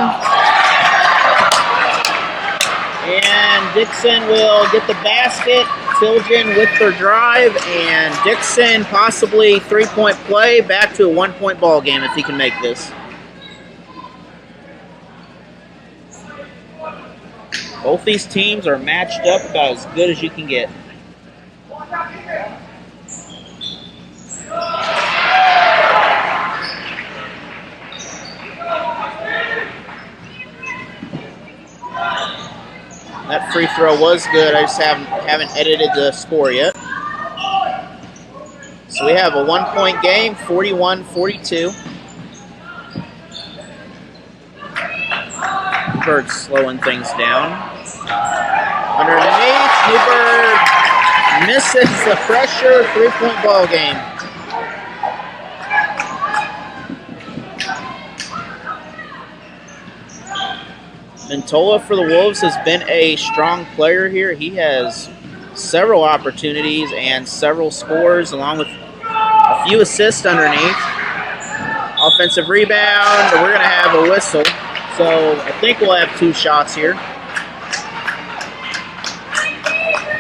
And Dixon will get the basket. Tilgen with their drive, and Dixon possibly 3-point play, back to a 1-point ball game if he can make this. Both these teams are matched up about as good as you can get. That free throw was good. I just haven't edited the score yet. So we have a 1-point game, 41-42. Newburg slowing things down. Underneath, Newburg misses the pressure, 3-point ball game. Mentola for the Wolves has been a strong player here. He has several opportunities and several scores, along with a few assists underneath. Offensive rebound. We're going to have a whistle. So I think we'll have 2 shots here.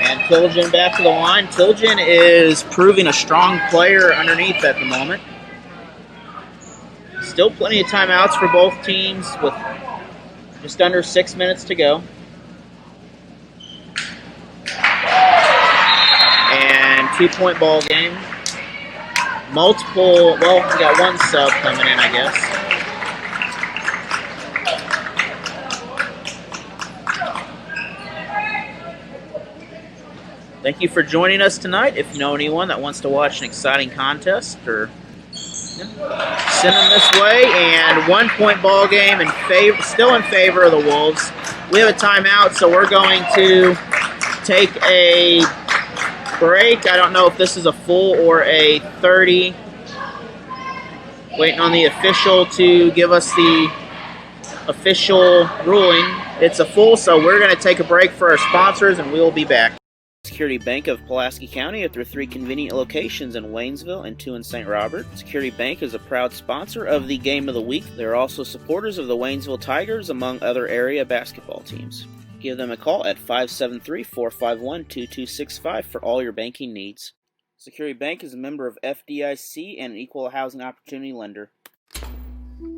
And Tilgen back to the line. Tilgen is proving a strong player underneath at the moment. Still plenty of timeouts for both teams with just under 6 minutes to go. And 2-point ball game. Multiple, well, we got one sub coming in, I guess. Thank you for joining us tonight. If you know anyone that wants to watch an exciting contest, or send them this way. And 1-point ball game still in favor of the Wolves. We have a timeout, so we're going to take a break. I don't know if this is a full or a 30. Waiting on the official to give us the official ruling. It's a full, so we're going to take a break for our sponsors, and we'll be back. Security Bank of Pulaski County at their 3 convenient locations in Waynesville and 2 in St. Robert. Security Bank is a proud sponsor of the Game of the Week. They're also supporters of the Waynesville Tigers, among other area basketball teams. Give them a call at 573-451-2265 for all your banking needs. Security Bank is a member of FDIC and an equal housing opportunity lender.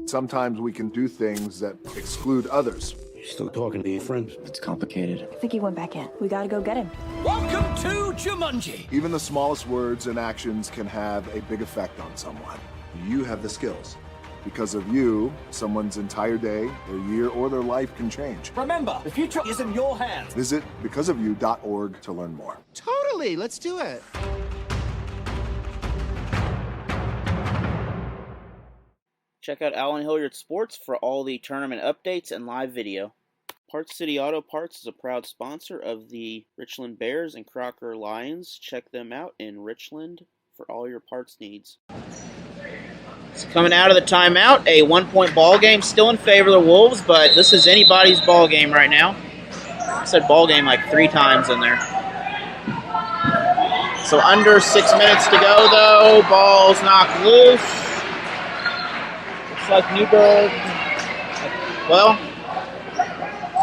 Sometimes we can do things that exclude others. You're still talking to your friend? It's complicated. I think he went back in. We gotta go get him. Welcome to Jumanji! Even the smallest words and actions can have a big effect on someone. You have the skills. Because of you, someone's entire day, their year, or their life can change. Remember, the future is in your hands. Visit becauseofyou.org to learn more. Totally, let's do it. Check out Alan Hilliard Sports for all the tournament updates and live video. Parts City Auto Parts is a proud sponsor of the Richland Bears and Crocker Lions. Check them out in Richland for all your parts needs. So coming out of the timeout, a 1-point ball game, still in favor of the Wolves, but this is anybody's ball game right now. I said ball game like 3 times in there. So under 6 minutes to go, though. Ball's knocked loose. Looks like Newburg. Well,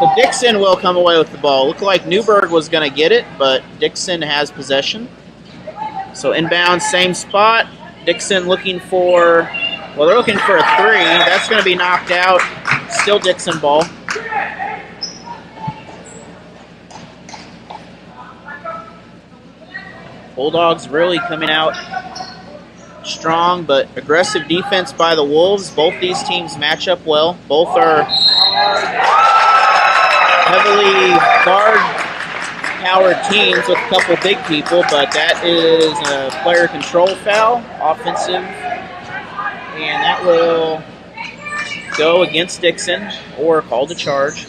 so Dixon will come away with the ball. Looked like Newburg was going to get it, but Dixon has possession. So inbound, same spot. Dixon looking for, well, they're looking for a 3. That's going to be knocked out. Still Dixon ball. Bulldogs really coming out strong, but aggressive defense by the Wolves. Both these teams match up well. Both are heavily guard-powered teams with a couple big people, but that is a player control foul, offensive, and that will go against Dixon or called a charge.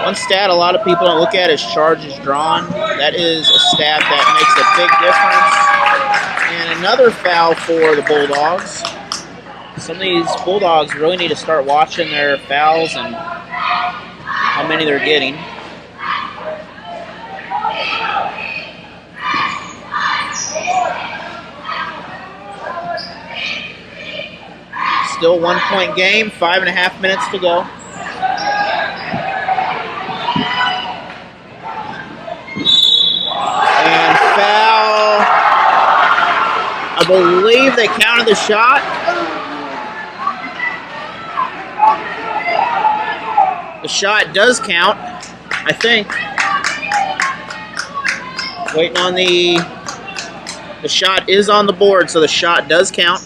One stat a lot of people don't look at is charges drawn. That is a stat that makes a big difference. And another foul for the Bulldogs. Some of these Bulldogs really need to start watching their fouls and how many they're getting. Still 1-point game, 5.5 minutes to go. And foul. I believe they counted the shot. The shot does count, I think. Waiting on the shot is on the board, so the shot does count.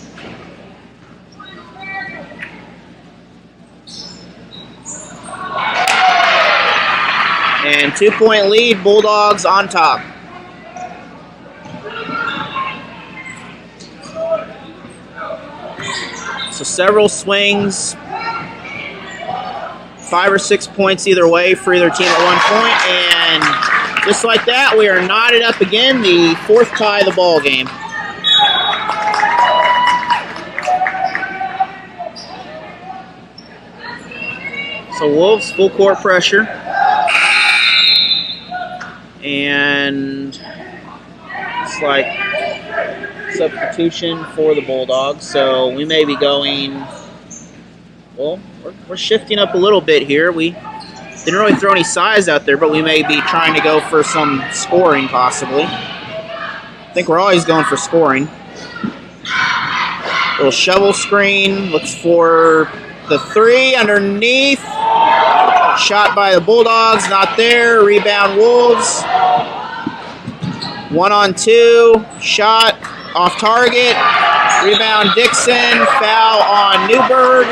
And 2-point lead, Bulldogs on top. So several swings, 5 or 6 points either way for either team at 1 point. And just like that, we are knotted up again, the 4th tie of the ball game. So Wolves full court pressure. And it's like substitution for the Bulldogs. So we may be going Well, we're shifting up a little bit here. We didn't really throw any size out there, but we may be trying to go for some scoring, possibly. I think we're always going for scoring. Little shovel screen. Looks for the three underneath. Shot by the Bulldogs. Not there. Rebound Wolves. 1-on-2. Shot off target. Rebound Dixon. Foul on Newburg.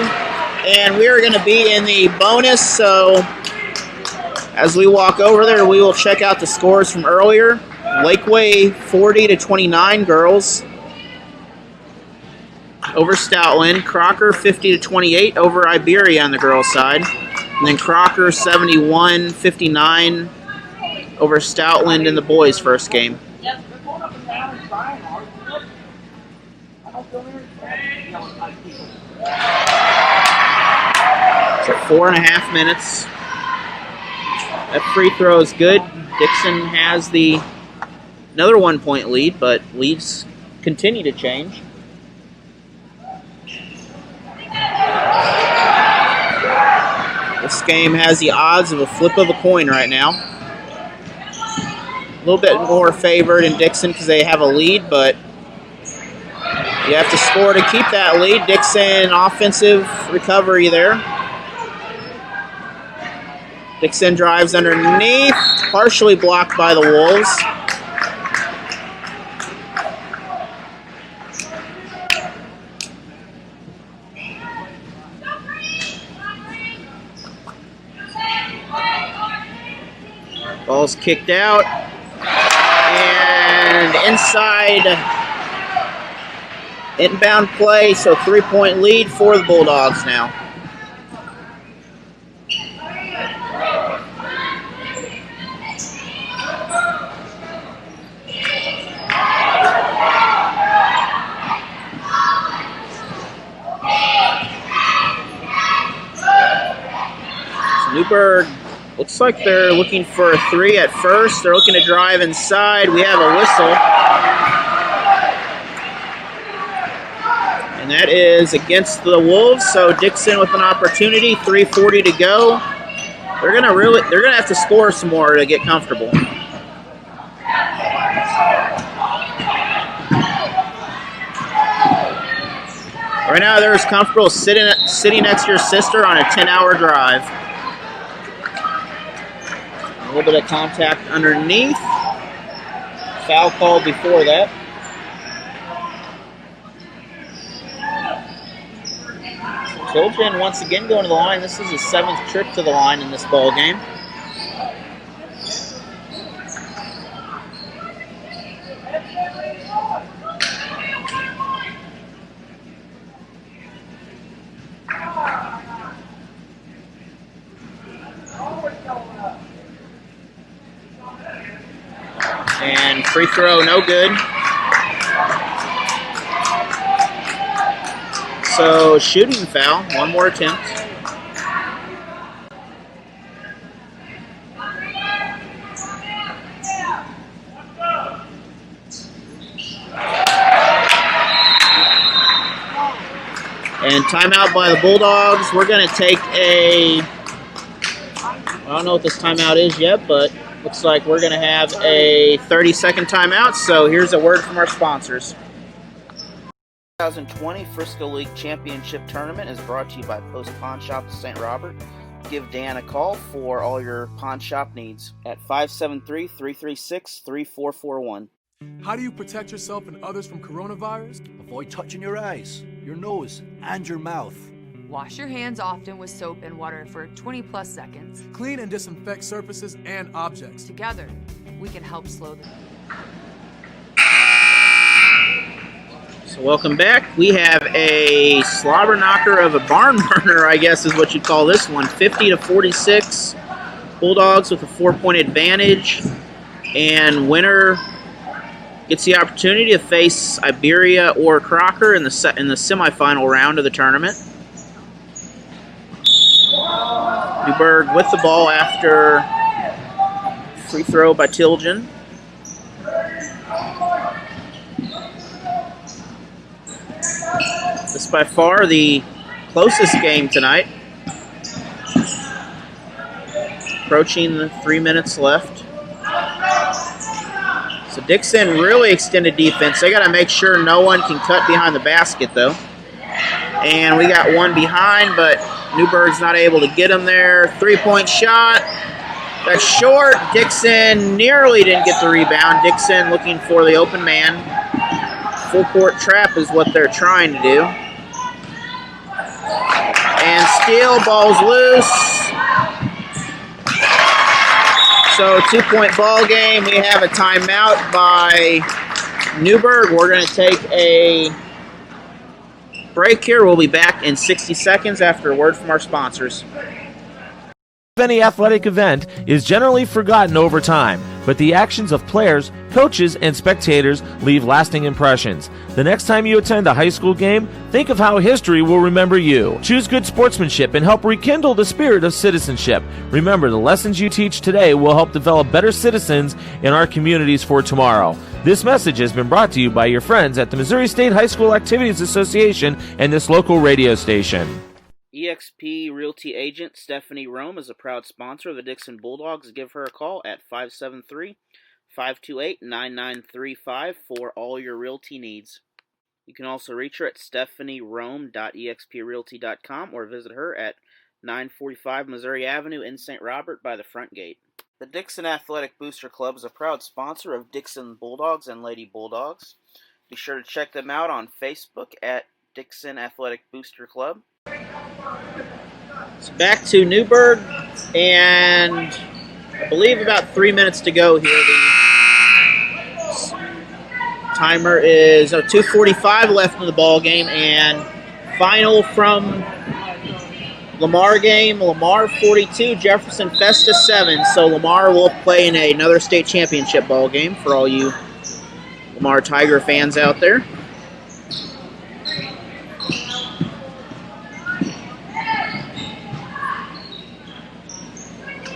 And we're going to be in the bonus, so as we walk over there, we will check out the scores from earlier. Lakeway 40-29 girls over Stoutland. Crocker 50-28 over Iberia on the girls' side. And then Crocker 71-59 over Stoutland in the boys' first game. So 4.5 minutes. That free throw is good. Dixon has another 1-point lead, but leads continue to change. This game has the odds of a flip of a coin right now. A little bit more favored in Dixon because they have a lead, but you have to score to keep that lead. Dixon offensive recovery there. Dixon drives underneath, partially blocked by the Wolves. Ball's kicked out. And inside inbound play, so 3-point lead for the Bulldogs now. Newburg looks like they're looking for a three at first. They're looking to drive inside. We have a whistle. And that is against the Wolves. So Dixon with an opportunity, 3:40 to go. They're gonna have to score some more to get comfortable. Right now they're as comfortable sitting next to your sister on a 10-hour drive. A little bit of contact underneath. Foul called before that. Tilden once again going to the line. This is his 7th trip to the line in this ball game. And free throw, no good. So shooting foul, one more attempt. And timeout by the Bulldogs. We're going to take I don't know what this timeout is yet, but looks like we're going to have a 30-second timeout. So here's a word from our sponsors. 2020 Frisco League Championship Tournament is brought to you by Post Pawn Shop of St. Robert. Give Dan a call for all your pawn shop needs at 573-336-3441. How do you protect yourself and others from coronavirus? Avoid touching your eyes, your nose, and your mouth. Wash your hands often with soap and water for 20+ seconds. Clean and disinfect surfaces and objects. Together, we can help slow the... So welcome back. We have a slobber knocker of a barn burner, I guess is what you'd call this one. 50-46. Bulldogs with a 4-point advantage. And winner gets the opportunity to face Iberia or Crocker in the semifinal round of the tournament. Newburg with the ball after free throw by Tilgen. This by far the closest game tonight. Approaching the 3 minutes left. So Dixon really extended defense. They got to make sure no one can cut behind the basket, though. And we got one behind, but Newburg's not able to get him there. Three-point shot. That's short. Dixon nearly didn't get the rebound. Dixon looking for the open man. Full court trap is what they're trying to do. And steal, ball's loose. So 2-point ball game. We have a timeout by Newburg. We're going to take a break here. We'll be back in 60 seconds after a word from our sponsors. Any athletic event is generally forgotten over time, but the actions of players, coaches, and spectators leave lasting impressions. The next time you attend a high school game, think of how history will remember you. Choose good sportsmanship and help rekindle the spirit of citizenship. Remember, the lessons you teach today will help develop better citizens in our communities for tomorrow. This message has been brought to you by your friends at the Missouri State High School Activities Association and this local radio station. eXp Realty agent Stephanie Rome is a proud sponsor of the Dixon Bulldogs. Give her a call at 573-528-9935 for all your realty needs. You can also reach her at stephanierome.exprealty.com or visit her at 945 Missouri Avenue in St. Robert by the front gate. The Dixon Athletic Booster Club is a proud sponsor of Dixon Bulldogs and Lady Bulldogs. Be sure to check them out on Facebook at Dixon Athletic Booster Club. So back to Newburg, and I believe about 3 minutes to go here. The timer is 2:45 left in the ball game, and final from Lamar game. Lamar 42, Jefferson Festus 7. So Lamar will play in another state championship ball game for all you Lamar Tiger fans out there.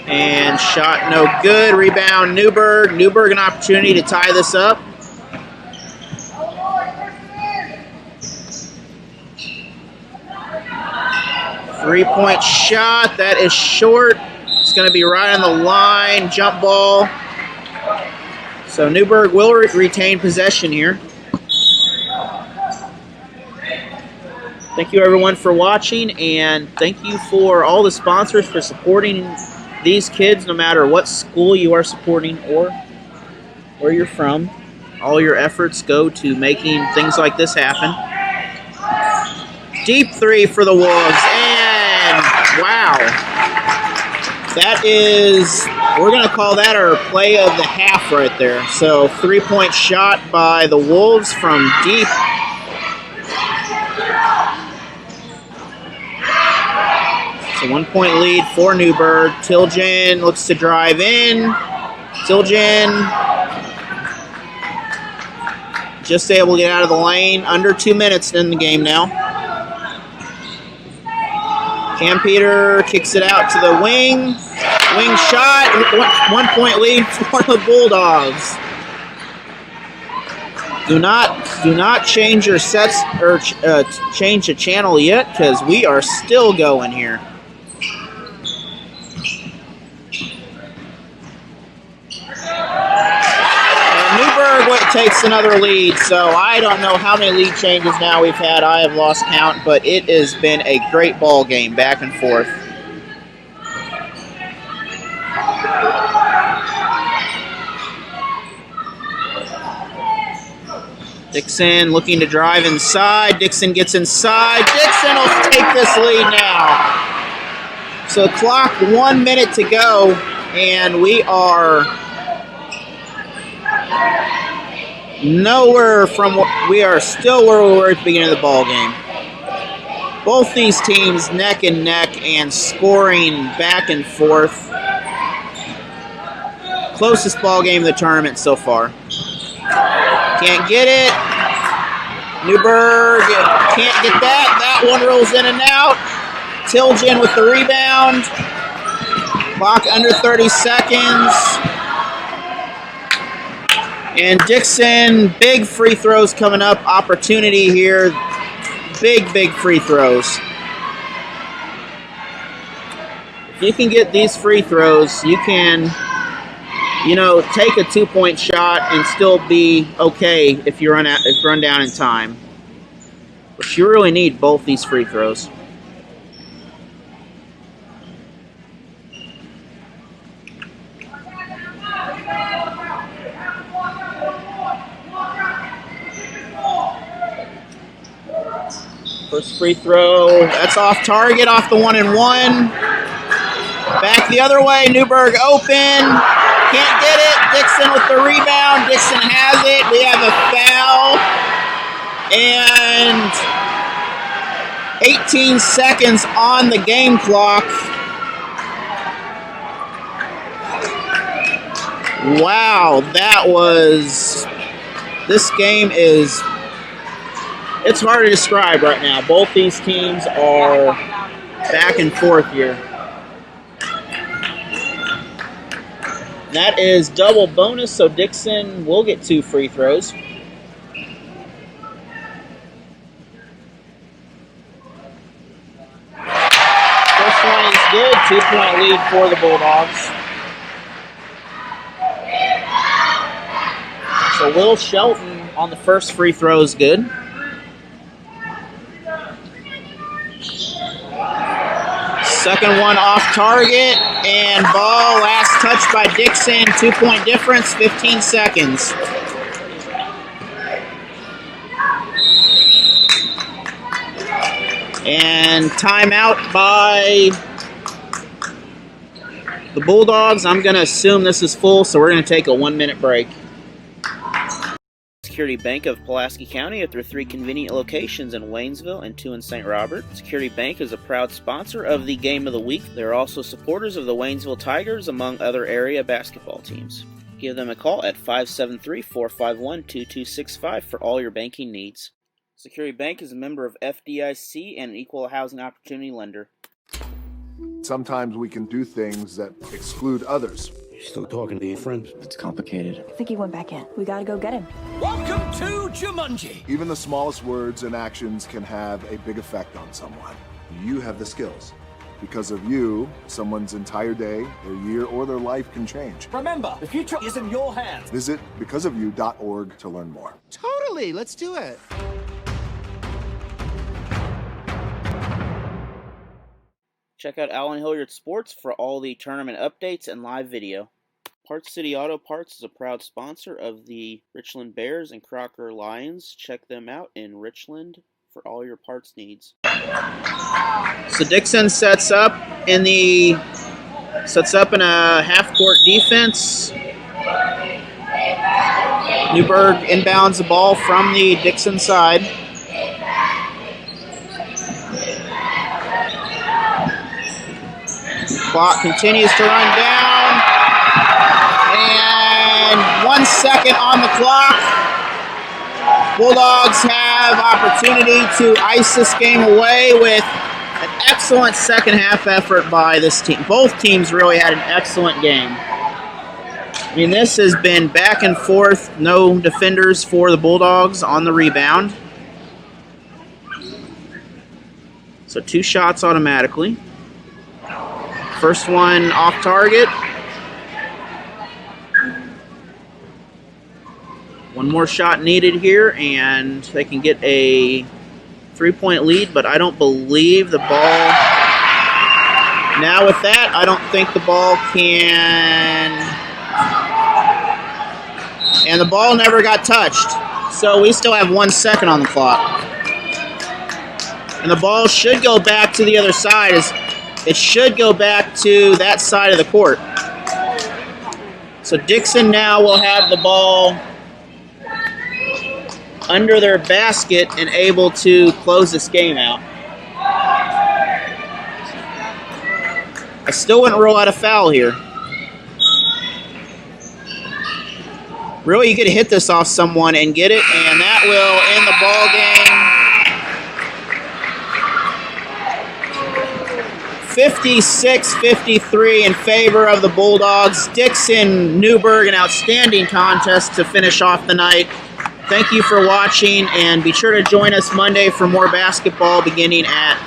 And shot no good. Rebound Newburg. Newburg an opportunity to tie this up. Three-point shot. That is short. It's going to be right on the line. Jump ball. So Newburg will retain possession here. Thank you everyone for watching, and thank you for all the sponsors for supporting these kids, no matter what school you are supporting or where you're from. All your efforts go to making things like this happen. Deep three for the Wolves, and wow. That is, we're going to call that our play of the half right there. So 3-point shot by the Wolves from deep. It's a 1-point lead for Newburg. Tilgen looks to drive in. Tilgen just able to get out of the lane. Under 2 minutes in the game now. Cam Peter kicks it out to the wing. Wing shot. 1-point lead for the Bulldogs. Do not change your sets or change the channel yet, because we are still going here. Takes another lead, so I don't know how many lead changes now we've had. I have lost count, but it has been a great ball game, back and forth. Dixon looking to drive inside. Dixon gets inside. Dixon will take this lead now. So clock 1 minute to go, and we are nowhere from we are still where we were at the beginning of the ball game. Both these teams neck and neck and scoring back and forth. Closest ball game of the tournament so far. Can't get it. Newburg can't get that. That one rolls in and out. Tilgen with the rebound. Clock under 30 seconds. And Dixon, big free throws coming up. Opportunity here. Big free throws. If you can get these free throws, you can, take a 2-point shot and still be okay if you run down in time. But you really need both these free throws. First free throw, that's off target, off the 1-and-1. Back the other way, Newburg open. Can't get it. Dixon with the rebound. Dixon has it. We have a foul. And 18 seconds on the game clock. Wow, this game is... It's hard to describe right now. Both these teams are back and forth here. That is double bonus, so Dixon will get 2 free throws. First one is good. 2-point lead for the Bulldogs. So Will Shelton on the first free throw is good. Second one off target, and ball last touch by Dixon. 2-point difference, 15 seconds. And timeout by the Bulldogs. I'm going to assume this is full, so we're going to take a 1-minute break. Security Bank of Pulaski County at their 3 convenient locations in Waynesville and 2 in St. Robert. Security Bank is a proud sponsor of the Game of the Week. They're also supporters of the Waynesville Tigers, among other area basketball teams. Give them a call at 573-451-2265 for all your banking needs. Security Bank is a member of FDIC and an equal housing opportunity lender. Sometimes we can do things that exclude others. You're still talking to your friend? It's complicated. I think he went back in. We gotta go get him. Welcome to Jumanji. Even the smallest words and actions can have a big effect on someone. You have the skills. Because of you, someone's entire day, their year, or their life can change. Remember, the future is in your hands. Visit becauseofyou.org to learn more. Totally, let's do it. Check out Alan Hilliard Sports for all the tournament updates and live video. Parts City Auto Parts is a proud sponsor of the Richland Bears and Crocker Lions. Check them out in Richland for all your parts needs. So Dixon sets up in a half-court defense. Newburg inbounds the ball from the Dixon side. Clock continues to run down. And 1 second on the clock. Bulldogs have opportunity to ice this game away with an excellent second half effort by this team. Both teams really had an excellent game. I mean, this has been back and forth. No defenders for the Bulldogs on the rebound. So 2 shots automatically. First one off target. One more shot needed here, and they can get a 3-point lead, but I don't believe the ball... Now with that, I don't think the ball can... And the ball never got touched, so we still have 1 second on the clock. And the ball should go back to the other side. It should go back to that side of the court. So Dixon now will have the ball under their basket and able to close this game out. I still wouldn't rule out a foul here. Really, you could hit this off someone and get it, and that will end the ball game. 56-53 in favor of the Bulldogs. Dixon, Newburg, an outstanding contest to finish off the night. Thank you for watching, and be sure to join us Monday for more basketball beginning at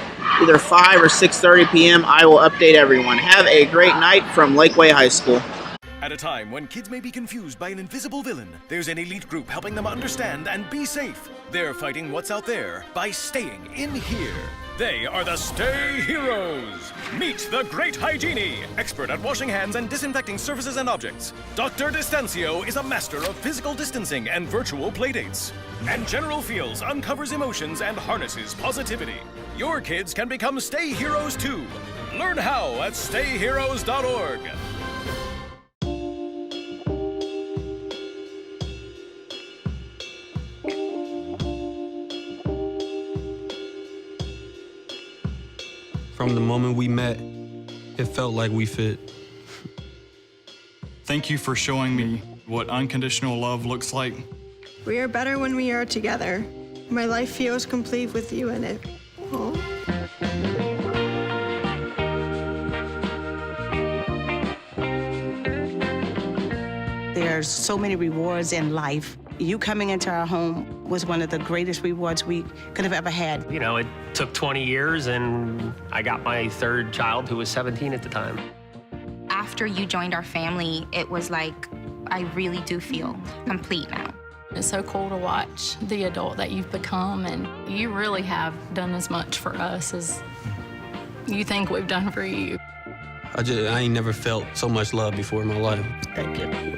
either 5 or 6:30 p.m., I will update everyone. Have a great night from Lakeway High School. At a time when kids may be confused by an invisible villain, there's an elite group helping them understand and be safe. They're fighting what's out there by staying in here. They are the Stay Heroes. Meet the Great Hygiene, expert at washing hands and disinfecting surfaces and objects. Dr. Distancio is a master of physical distancing and virtual playdates. And General Feels uncovers emotions and harnesses positivity. Your kids can become Stay Heroes too. Learn how at stayheroes.org. From the moment we met, it felt like we fit. Thank you for showing me what unconditional love looks like. We are better when we are together. My life feels complete with you in it. Oh. There's so many rewards in life. You coming into our home was one of the greatest rewards we could have ever had. You know, it took 20 years, and I got my third child, who was 17 at the time. After you joined our family, it was like, I really do feel complete now. It's so cool to watch the adult that you've become, and you really have done as much for us as you think we've done for you. I ain't never felt so much love before in my life. Thank you.